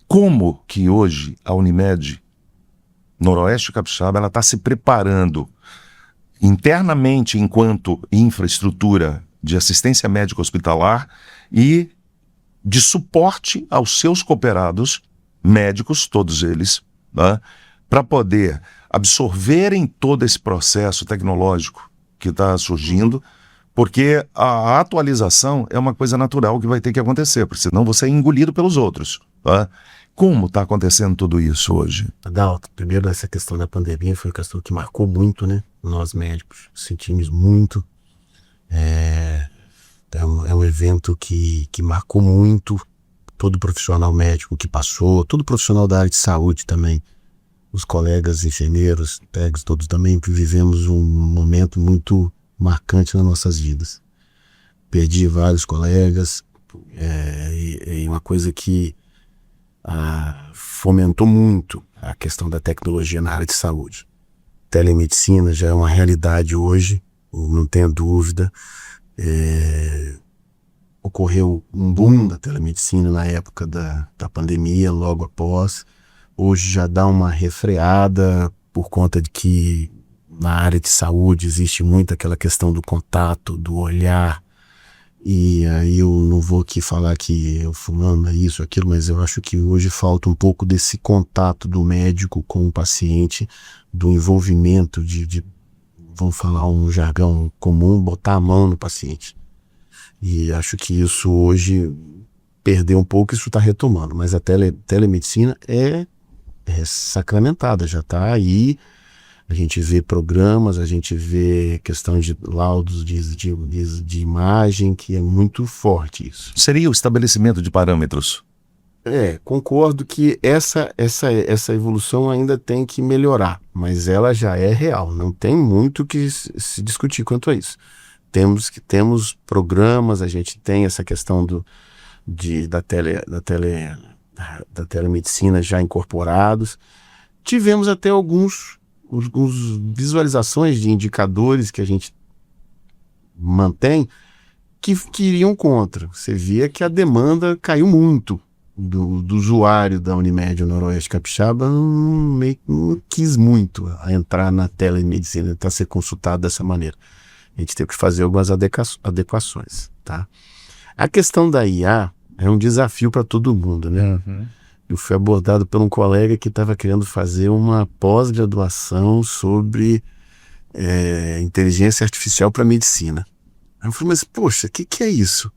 como que hoje a Unimed Noroeste Capixaba está se preparando internamente enquanto infraestrutura de assistência médica hospitalar e de suporte aos seus cooperados médicos, todos eles, né, para poder absorverem todo esse processo tecnológico que está surgindo, porque a atualização é uma coisa natural que vai ter que acontecer, porque senão você é engolido pelos outros. Tá? Como está acontecendo tudo isso hoje? Adalto, primeiro essa questão da pandemia foi uma questão que marcou muito, né? Nós médicos sentimos muito. É um evento que marcou muito todo profissional médico que passou, todo profissional da área de saúde também, os colegas enfermeiros, técnicos, todos também vivemos um momento muito marcante nas nossas vidas. perdi vários colegas, e uma coisa que fomentou muito a questão da tecnologia na área de saúde. Telemedicina já é uma realidade hoje, não tenha dúvida. Ocorreu um boom da telemedicina na época da pandemia, logo após. Hoje já dá uma refreada por conta de que na área de saúde existe muito aquela questão do contato, do olhar. E aí eu não vou aqui falar que eu fulano é isso, aquilo, mas eu acho que hoje falta um pouco desse contato do médico com o paciente, do envolvimento de vamos falar um jargão comum, botar a mão no paciente. E acho que isso hoje perdeu um pouco, isso está retomando, mas a telemedicina é sacramentada, já está aí. A gente vê programas, a gente vê questão de laudos de imagem, que é muito forte isso. Seria o estabelecimento de parâmetros? Concordo que essa evolução ainda tem que melhorar, mas ela já é real, não tem muito que se discutir quanto a isso. Temos programas, a gente tem essa questão da telemedicina já incorporados. Tivemos até alguns visualizações de indicadores que a gente mantém que iriam contra. Você via que a demanda caiu muito do usuário da Unimed Noroeste Capixaba, não quis muito entrar na telemedicina, para ser consultado dessa maneira. A gente teve que fazer algumas adequações, tá? A questão da IA é um desafio para todo mundo, né? Uhum. Eu fui abordado por um colega que estava querendo fazer uma pós-graduação sobre inteligência artificial para medicina. Aí eu falei, mas poxa, o que é isso?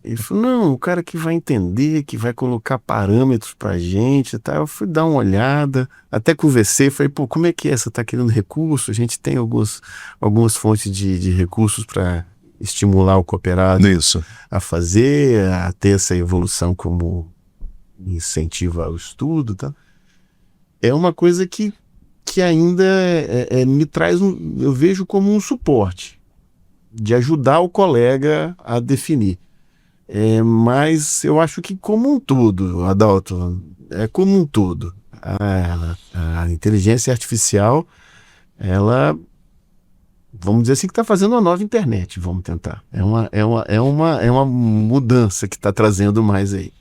Ele falou, não, o cara que vai entender, que vai colocar parâmetros pra gente, tá? Eu fui dar uma olhada, até conversei, falei, pô, como é que é? Você tá querendo recurso? A gente tem algumas fontes de recursos para estimular o cooperado a fazer, a ter essa evolução como incentivo ao estudo, tá? É uma coisa que ainda me traz eu vejo como um suporte de ajudar o colega a definir. Mas eu acho que como um todo, Adalto, como um todo, a inteligência artificial, ela, vamos dizer assim, que está fazendo uma nova internet, vamos tentar. É uma mudança que está trazendo mais aí.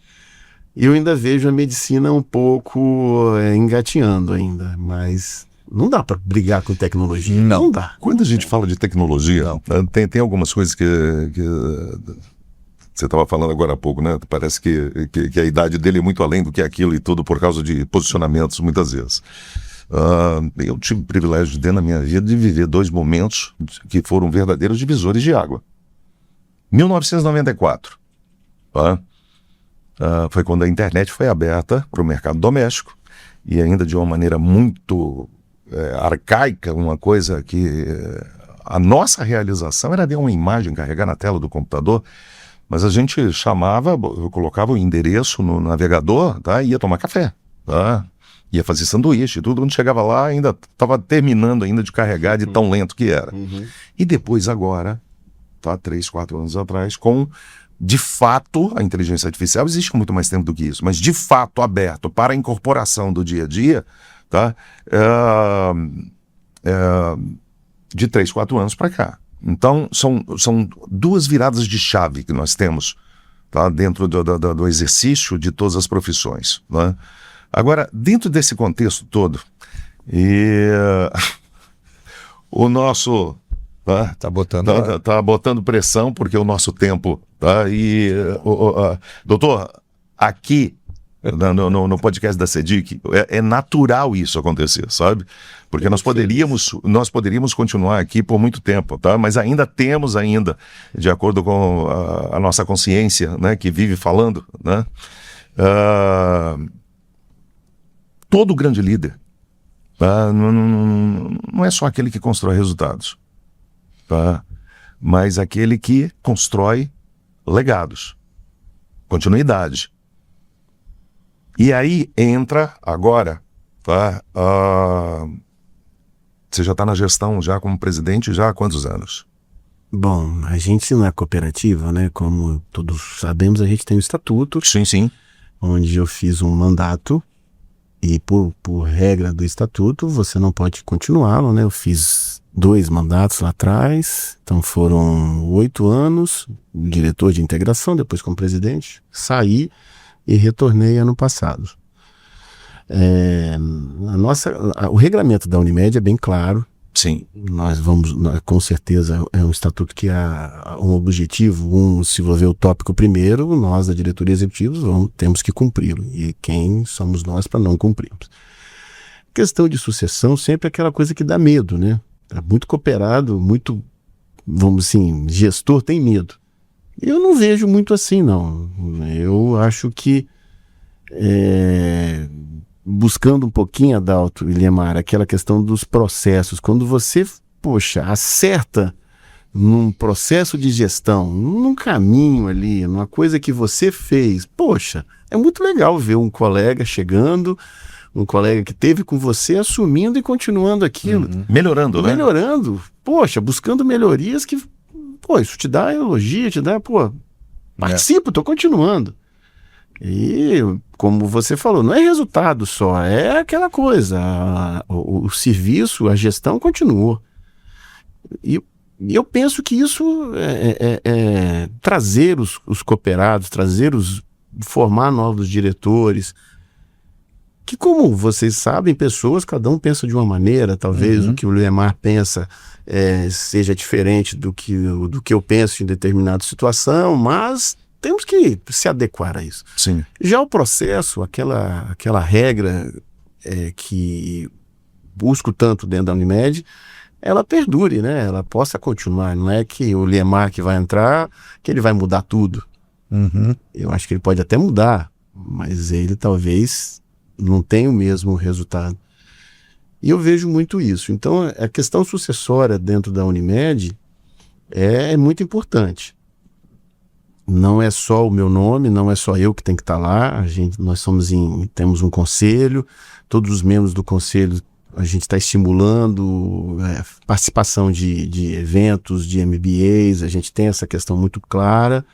Eu ainda vejo a medicina um pouco engatinhando ainda, mas não dá para brigar com tecnologia. Não dá. Quando a gente fala de tecnologia, tem algumas coisas que você estava falando agora há pouco, né? Parece que a idade dele é muito além do que aquilo e tudo por causa de posicionamentos, muitas vezes. Eu tive o privilégio na minha vida de viver 2 momentos que foram verdadeiros divisores de água. 1994, foi quando a internet foi aberta para o mercado doméstico e ainda de uma maneira muito arcaica, uma coisa que a nossa realização era ver uma imagem carregar na tela do computador, mas a gente chamava, eu colocava o endereço no navegador, tá? E ia tomar café, tá? Ia fazer sanduíche e tudo. Quando chegava lá, ainda estava terminando ainda de carregar de tão lento que era. Uhum. E depois agora, tá, 3, 4 anos atrás, com, de fato, a inteligência artificial existe há muito mais tempo do que isso, mas de fato aberto para a incorporação do dia a dia, tá? De 3, 4 anos para cá. Então, são 2 viradas de chave que nós temos, tá, dentro do exercício de todas as profissões, né? Agora, dentro desse contexto todo, o nosso... Tá botando pressão, porque o nosso tempo... Tá, doutor, aqui... No podcast da CEDIC, é natural isso acontecer, sabe? Porque nós poderíamos continuar aqui por muito tempo, tá? Mas ainda temos, de acordo com a nossa consciência, né, que vive falando, né? Todo grande líder, tá? Não é só aquele que constrói resultados, tá? Mas aquele que constrói legados, continuidade. E aí entra agora, tá? Você já está na gestão já como presidente já há quantos anos? Bom, a gente não é cooperativa, né? Como todos sabemos, a gente tem o estatuto, Sim, sim. onde eu fiz um mandato e por regra do estatuto você não pode continuá-lo, né? Eu fiz 2 mandatos lá atrás, então foram 8 anos, diretor de integração, depois como presidente, saí e retornei ano passado. O regulamento da Unimed é bem claro. Sim. Com certeza, é um estatuto que há um objetivo, se for ver o tópico primeiro, nós da diretoria executiva temos que cumpri-lo. E quem somos nós para não cumprirmos? Questão de sucessão sempre é aquela coisa que dá medo, né? É muito cooperado, muito, vamos assim, gestor tem medo. Eu não vejo muito assim, não. Eu acho que buscando um pouquinho, Adalto e Liemar, aquela questão dos processos. Quando você, acerta num processo de gestão, num caminho ali, numa coisa que você fez, é muito legal ver um colega chegando, um colega que teve com você, assumindo e continuando aquilo. Melhorando, né? Melhorando. Buscando melhorias que, isso te dá elogio, te dá, participo, estou continuando. E, como você falou, não é resultado só, é aquela coisa, o serviço, a gestão continuou. E eu penso que isso é trazer os cooperados, formar novos diretores, que, como vocês sabem, cada um pensa de uma maneira, talvez o que o Liemar pensa seja diferente do que eu penso em determinada situação, mas temos que se adequar a isso. Sim. Já o processo, aquela regra que busco tanto dentro da Unimed, ela perdure, né? Ela possa continuar. Não é que o Liemar que vai entrar, que ele vai mudar tudo. Eu acho que ele pode até mudar, mas ele talvez não tenha o mesmo resultado. E eu vejo muito isso. Então, a questão sucessória dentro da Unimed é muito importante. Não é só o meu nome, não é só eu que tenho que estar lá. Nós temos um conselho, todos os membros do conselho, a gente está estimulando participação de eventos, de MBAs, a gente tem essa questão muito clara.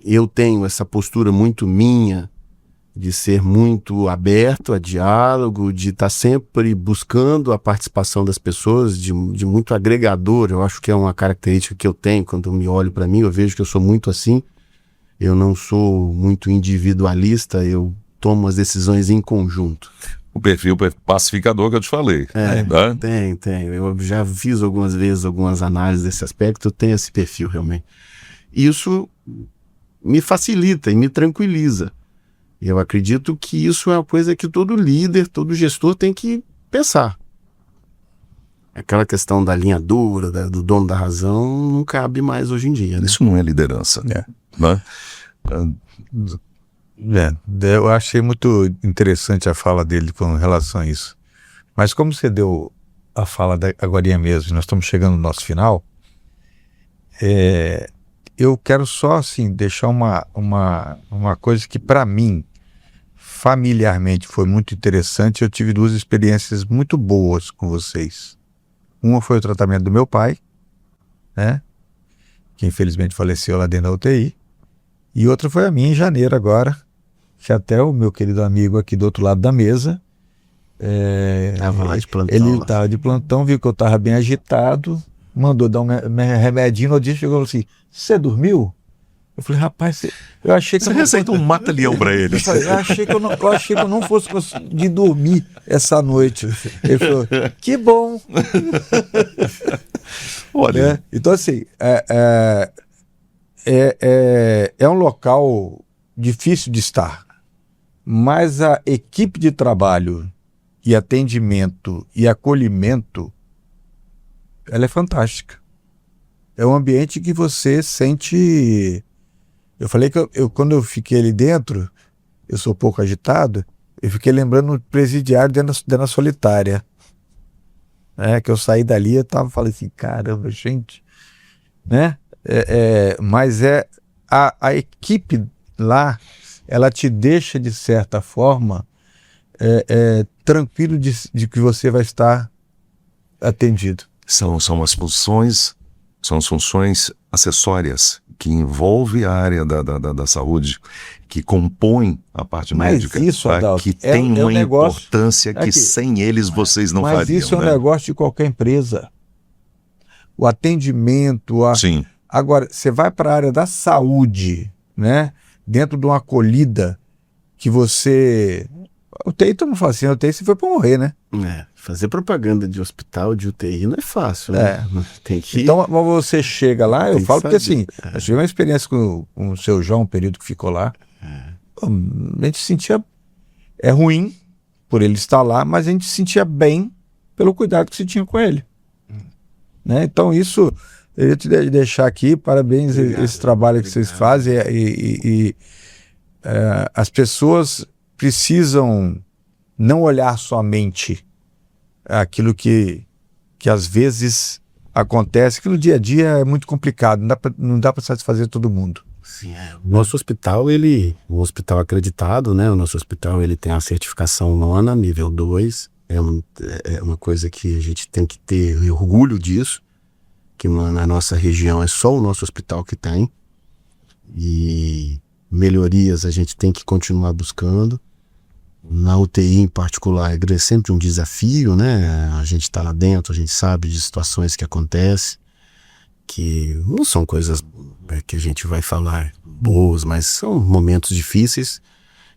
Eu tenho essa postura muito minha, de ser muito aberto a diálogo, de estar sempre buscando a participação das pessoas, de muito agregador. Eu acho que é uma característica que eu tenho. Quando eu me olho para mim, eu vejo que eu sou muito assim. Eu não sou muito individualista, eu tomo as decisões em conjunto. O perfil pacificador que eu te falei. Né? Tem. Eu já fiz algumas vezes algumas análises desse aspecto, eu tenho esse perfil realmente. Isso me facilita e me tranquiliza. Eu acredito que isso é uma coisa que todo líder, todo gestor tem que pensar. Aquela questão da linha dura, do dono da razão, não cabe mais hoje em dia, né? Isso não é liderança. Né? Eu achei muito interessante a fala dele com relação a isso. Mas como você deu a fala agorinha mesmo, nós estamos chegando no nosso final, eu quero só assim, deixar uma coisa que para mim, familiarmente, foi muito interessante. Eu tive 2 experiências muito boas com vocês. Uma foi o tratamento do meu pai, né, que infelizmente faleceu lá dentro da UTI. E outra foi a minha em janeiro agora, que até o meu querido amigo aqui do outro lado da mesa, Estava lá de plantão. ele estava de plantão, viu que eu estava bem agitado, mandou dar um remedinho, no dia chegou e falou assim: você dormiu? Eu falei: rapaz, eu achei que Você receitou um mata-leão pra ele. eu achei que eu não fosse conseguir dormir essa noite. Ele falou: que bom. Olha. Então assim, é um local difícil de estar, mas a equipe de trabalho e atendimento e acolhimento, ela é fantástica. É um ambiente que você sente... Eu falei que quando eu fiquei ali dentro, eu sou pouco agitado, eu fiquei lembrando do presidiário dentro da solitária. Que eu saí dali, falei assim: caramba, gente, né? Mas a equipe lá, ela te deixa, de certa forma, tranquilo de que você vai estar atendido. São as funções, são as funções acessórias que envolvem a área da saúde, que compõem a parte Mas médica, isso, tá? Adalto, Que é tem um uma negócio- importância que Aqui. sem eles vocês não Mas fariam, isso é um né? negócio de qualquer empresa. O atendimento, Sim, Agora, você vai para a área da saúde, né? Dentro de uma acolhida que você... O TI, todo mundo fala assim, o TI você foi para morrer, né? Fazer propaganda de hospital, de UTI, não é fácil, né? Tem que... Então, quando você chega lá, eu Tem que falo porque saber. assim, eu tive uma experiência com o seu João, um período que ficou lá. A gente se sentia ruim por ele estar lá, mas a gente se sentia bem pelo cuidado que se tinha com ele. Né? Então, isso, eu ia te deixar aqui, parabéns esse trabalho que vocês fazem as pessoas precisam não olhar somente aquilo que às vezes acontece, que no dia a dia é muito complicado, não dá para satisfazer todo mundo. Sim, o nosso hospital, um hospital acreditado, né? O nosso hospital, ele tem a certificação nona, nível 2. É uma coisa que a gente tem que ter orgulho disso, que na nossa região é só o nosso hospital que tem. E melhorias a gente tem que continuar buscando. Na UTI em particular é sempre um desafio, né? A gente está lá dentro, a gente sabe de situações que acontecem, que não são coisas que a gente vai falar boas, mas são momentos difíceis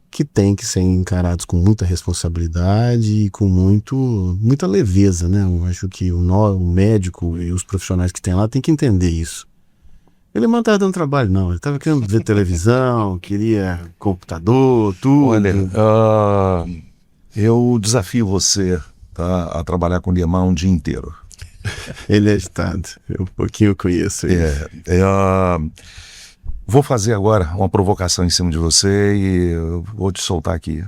que têm que ser encarados com muita responsabilidade e com muita leveza, né? Eu acho que o médico e os profissionais que tem lá têm que entender isso. Ele não estava dando trabalho, não. Ele estava querendo ver televisão, queria computador, tudo. olha, eu desafio você, tá, a trabalhar com o Liemar um dia inteiro. Ele é agitado. Eu um pouquinho conheço ele. Vou fazer agora uma provocação em cima de você e eu vou te soltar aqui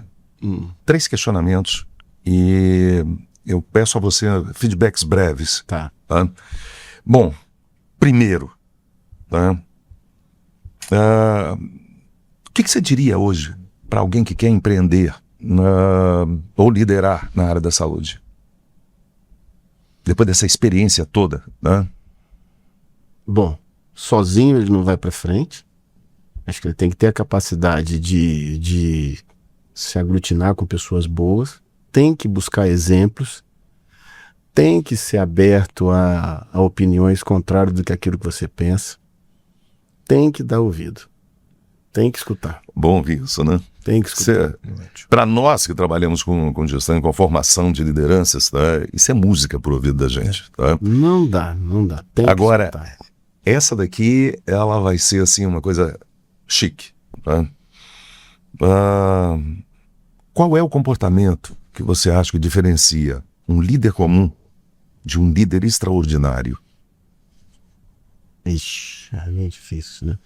3 questionamentos e eu peço a você feedbacks breves. Tá. Tá? Bom, primeiro, tá? O que você diria hoje para alguém que quer empreender ou liderar na área da saúde? Depois dessa experiência toda, né? Bom, sozinho ele não vai para frente. Acho que ele tem que ter a capacidade de se aglutinar com pessoas boas. Tem que buscar exemplos. Tem que ser aberto a opiniões contrárias do que aquilo que você pensa. Tem que dar ouvido. Tem que escutar. Bom ouvir isso, né? Tem que escutar. Para nós que trabalhamos com gestão, com formação de lideranças, tá? Isso é música pro ouvido da gente. Tá? Não dá. Tem Agora, que escutar. essa daqui, ela vai ser assim uma coisa chique. Tá? Qual é o comportamento que você acha que diferencia um líder comum de um líder extraordinário? Ixi, é difícil, né?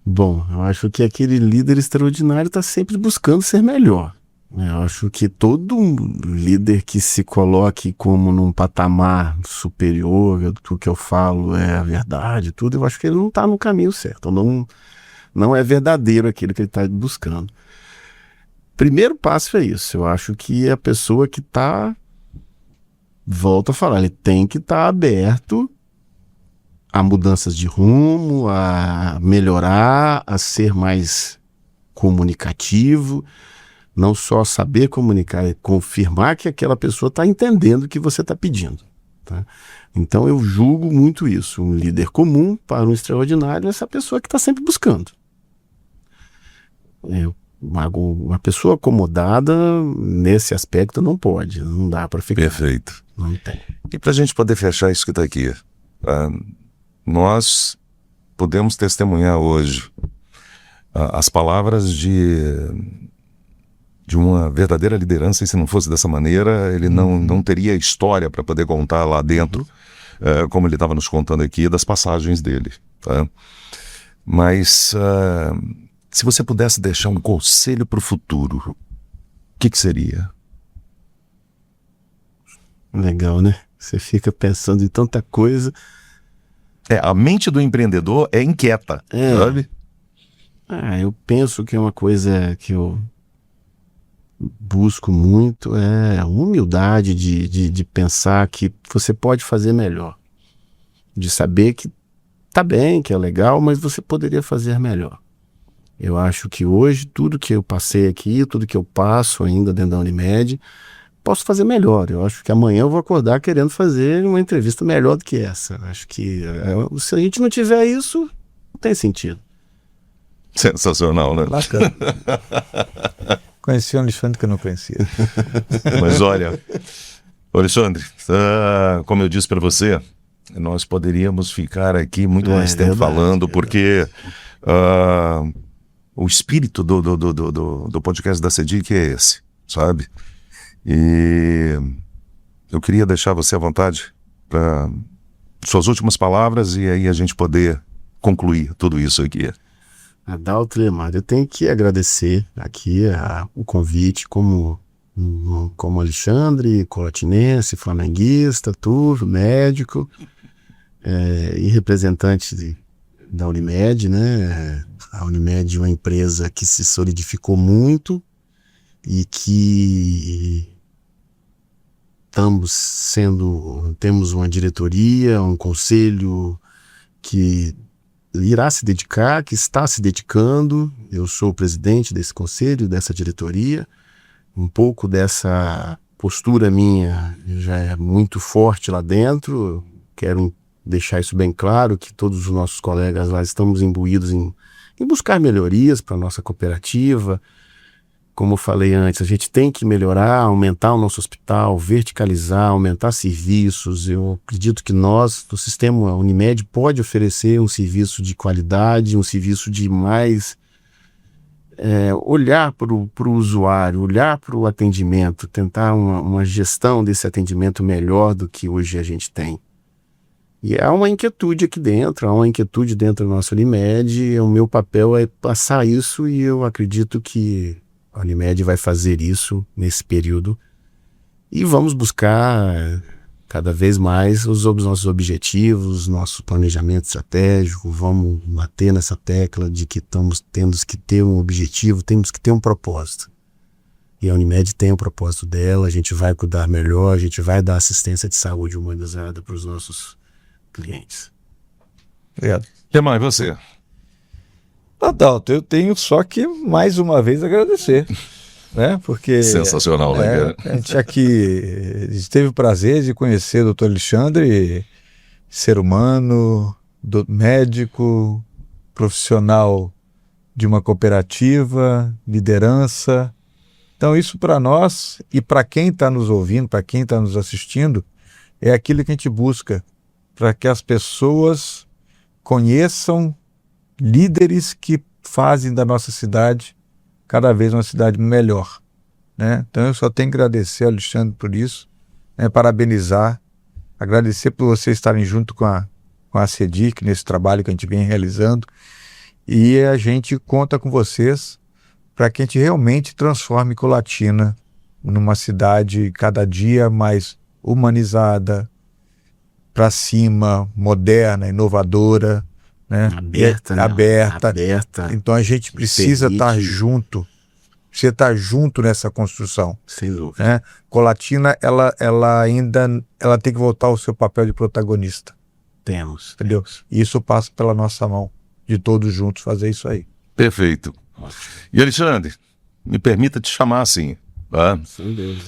Bom, eu acho que aquele líder extraordinário está sempre buscando ser melhor. Eu acho que todo líder que se coloque como num patamar superior, tudo que eu falo é a verdade, tudo, eu acho que ele não está no caminho certo. Não é verdadeiro aquilo que ele está buscando. Primeiro passo é isso. Eu acho que a pessoa que está, volto a falar, ele tem que estar aberto a mudanças de rumo, a melhorar, a ser mais comunicativo, não só saber comunicar, é confirmar que aquela pessoa está entendendo o que você está pedindo. Tá? Então eu julgo muito isso. Um líder comum para um extraordinário é essa pessoa que está sempre buscando. Uma pessoa acomodada nesse aspecto não pode, não dá para ficar. Perfeito. Não tem. E para a gente poder fechar isso que está aqui, nós podemos testemunhar hoje as palavras de uma verdadeira liderança, e se não fosse dessa maneira, ele não teria história para poder contar lá dentro, como ele estava nos contando aqui, das passagens dele. Tá? Mas se você pudesse deixar um conselho para o futuro, o que seria? Legal, né? Você fica pensando em tanta coisa. A mente do empreendedor é inquieta, sabe? Eu penso que é uma coisa que busco muito é humildade de pensar que você pode fazer melhor. De saber que tá bem, que é legal, mas você poderia fazer melhor. Eu acho que hoje, tudo que eu passei aqui, tudo que eu passo ainda dentro da Unimed, posso fazer melhor. Eu acho que amanhã eu vou acordar querendo fazer uma entrevista melhor do que essa. Eu acho que se a gente não tiver isso, não tem sentido. Sensacional, né? Bacana. Conheci um Alexandre que eu não conhecia. Mas olha, Alexandre, como eu disse para você, nós poderíamos ficar aqui muito mais tempo falando, porque o espírito do podcast da CEDIC é esse, sabe? E eu queria deixar você à vontade para suas últimas palavras e aí a gente poder concluir tudo isso aqui. Adalto Lemar, eu tenho que agradecer aqui o convite como Alexandre, colatinense, flamenguista, tudo, médico e representante da Unimed, né? A Unimed é uma empresa que se solidificou muito e que temos uma diretoria, um conselho que irá se dedicar, que está se dedicando. Eu sou o presidente desse conselho, dessa diretoria. Um pouco dessa postura minha já é muito forte lá dentro. Quero deixar isso bem claro, que todos os nossos colegas lá estamos imbuídos em buscar melhorias para a nossa cooperativa. Como eu falei antes, a gente tem que melhorar, aumentar o nosso hospital, verticalizar, aumentar serviços. Eu acredito que nós, do sistema Unimed, pode oferecer um serviço de qualidade, um serviço de mais olhar para o usuário, olhar para o atendimento, tentar uma gestão desse atendimento melhor do que hoje a gente tem. E há uma inquietude aqui dentro, há uma inquietude dentro da nossa Unimed. O meu papel é passar isso e eu acredito que a Unimed vai fazer isso nesse período e vamos buscar cada vez mais os nossos objetivos, nosso planejamento estratégico. Vamos bater nessa tecla de que temos que ter um objetivo, temos que ter um propósito. E a Unimed tem o propósito dela, a gente vai cuidar melhor, a gente vai dar assistência de saúde humanizada para os nossos clientes. Obrigado. E mais você? Adalto, eu tenho só que mais uma vez agradecer, né? Porque sensacional, né? A gente aqui teve o prazer de conhecer o Dr. Alexandre, ser humano, médico, profissional de uma cooperativa, liderança. Então isso para nós e para quem está nos ouvindo, para quem está nos assistindo, é aquilo que a gente busca, para que as pessoas conheçam líderes que fazem da nossa cidade cada vez uma cidade melhor, né? Então eu só tenho que agradecer ao Alexandre por isso, né? Parabenizar, agradecer por vocês estarem junto com a CEDIC nesse trabalho que a gente vem realizando, e a gente conta com vocês para que a gente realmente transforme Colatina numa cidade cada dia mais humanizada, para cima, moderna, inovadora, né? Aberta. Então a gente precisa estar junto, nessa construção. Sem dúvida. Né? Colatina, ela tem que voltar ao seu papel de protagonista. Temos. Entendeu? E isso passa pela nossa mão, de todos juntos fazer isso aí. Perfeito. Ótimo. E Alexandre, me permita te chamar assim, tá? Sem dúvida.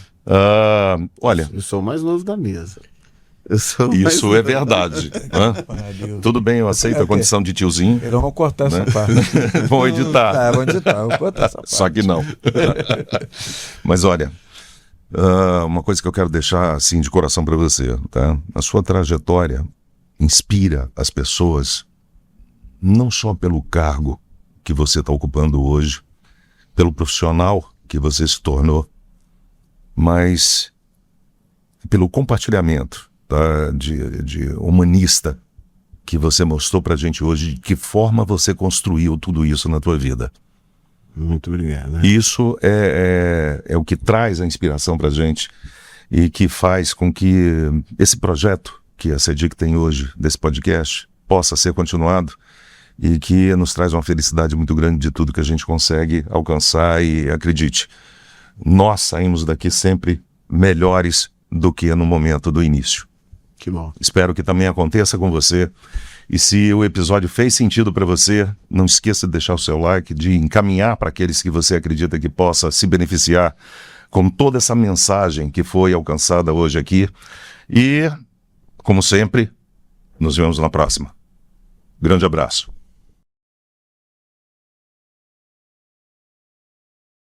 Olha, eu sou o mais novo da mesa. Isso é verdade. Tudo bem, eu aceito a condição de tiozinho. Eles vão cortar essa parte. Vão editar. Vão editar, vão cortar essa parte. Só que não. Mas olha, uma coisa que eu quero deixar assim de coração para você, tá? A sua trajetória inspira as pessoas não só pelo cargo que você está ocupando hoje, pelo profissional que você se tornou, mas pelo compartilhamento de humanista que você mostrou pra gente hoje, de que forma você construiu tudo isso na tua vida. Muito obrigado. Né? Isso é o que traz a inspiração pra gente e que faz com que esse projeto que a CEDIC tem hoje, desse podcast, possa ser continuado e que nos traz uma felicidade muito grande de tudo que a gente consegue alcançar. E acredite, nós saímos daqui sempre melhores do que no momento do início. Que bom. Espero que também aconteça com você. E se o episódio fez sentido para você, não esqueça de deixar o seu like, de encaminhar para aqueles que você acredita que possa se beneficiar com toda essa mensagem que foi alcançada hoje aqui. E, como sempre, nos vemos na próxima. Grande abraço.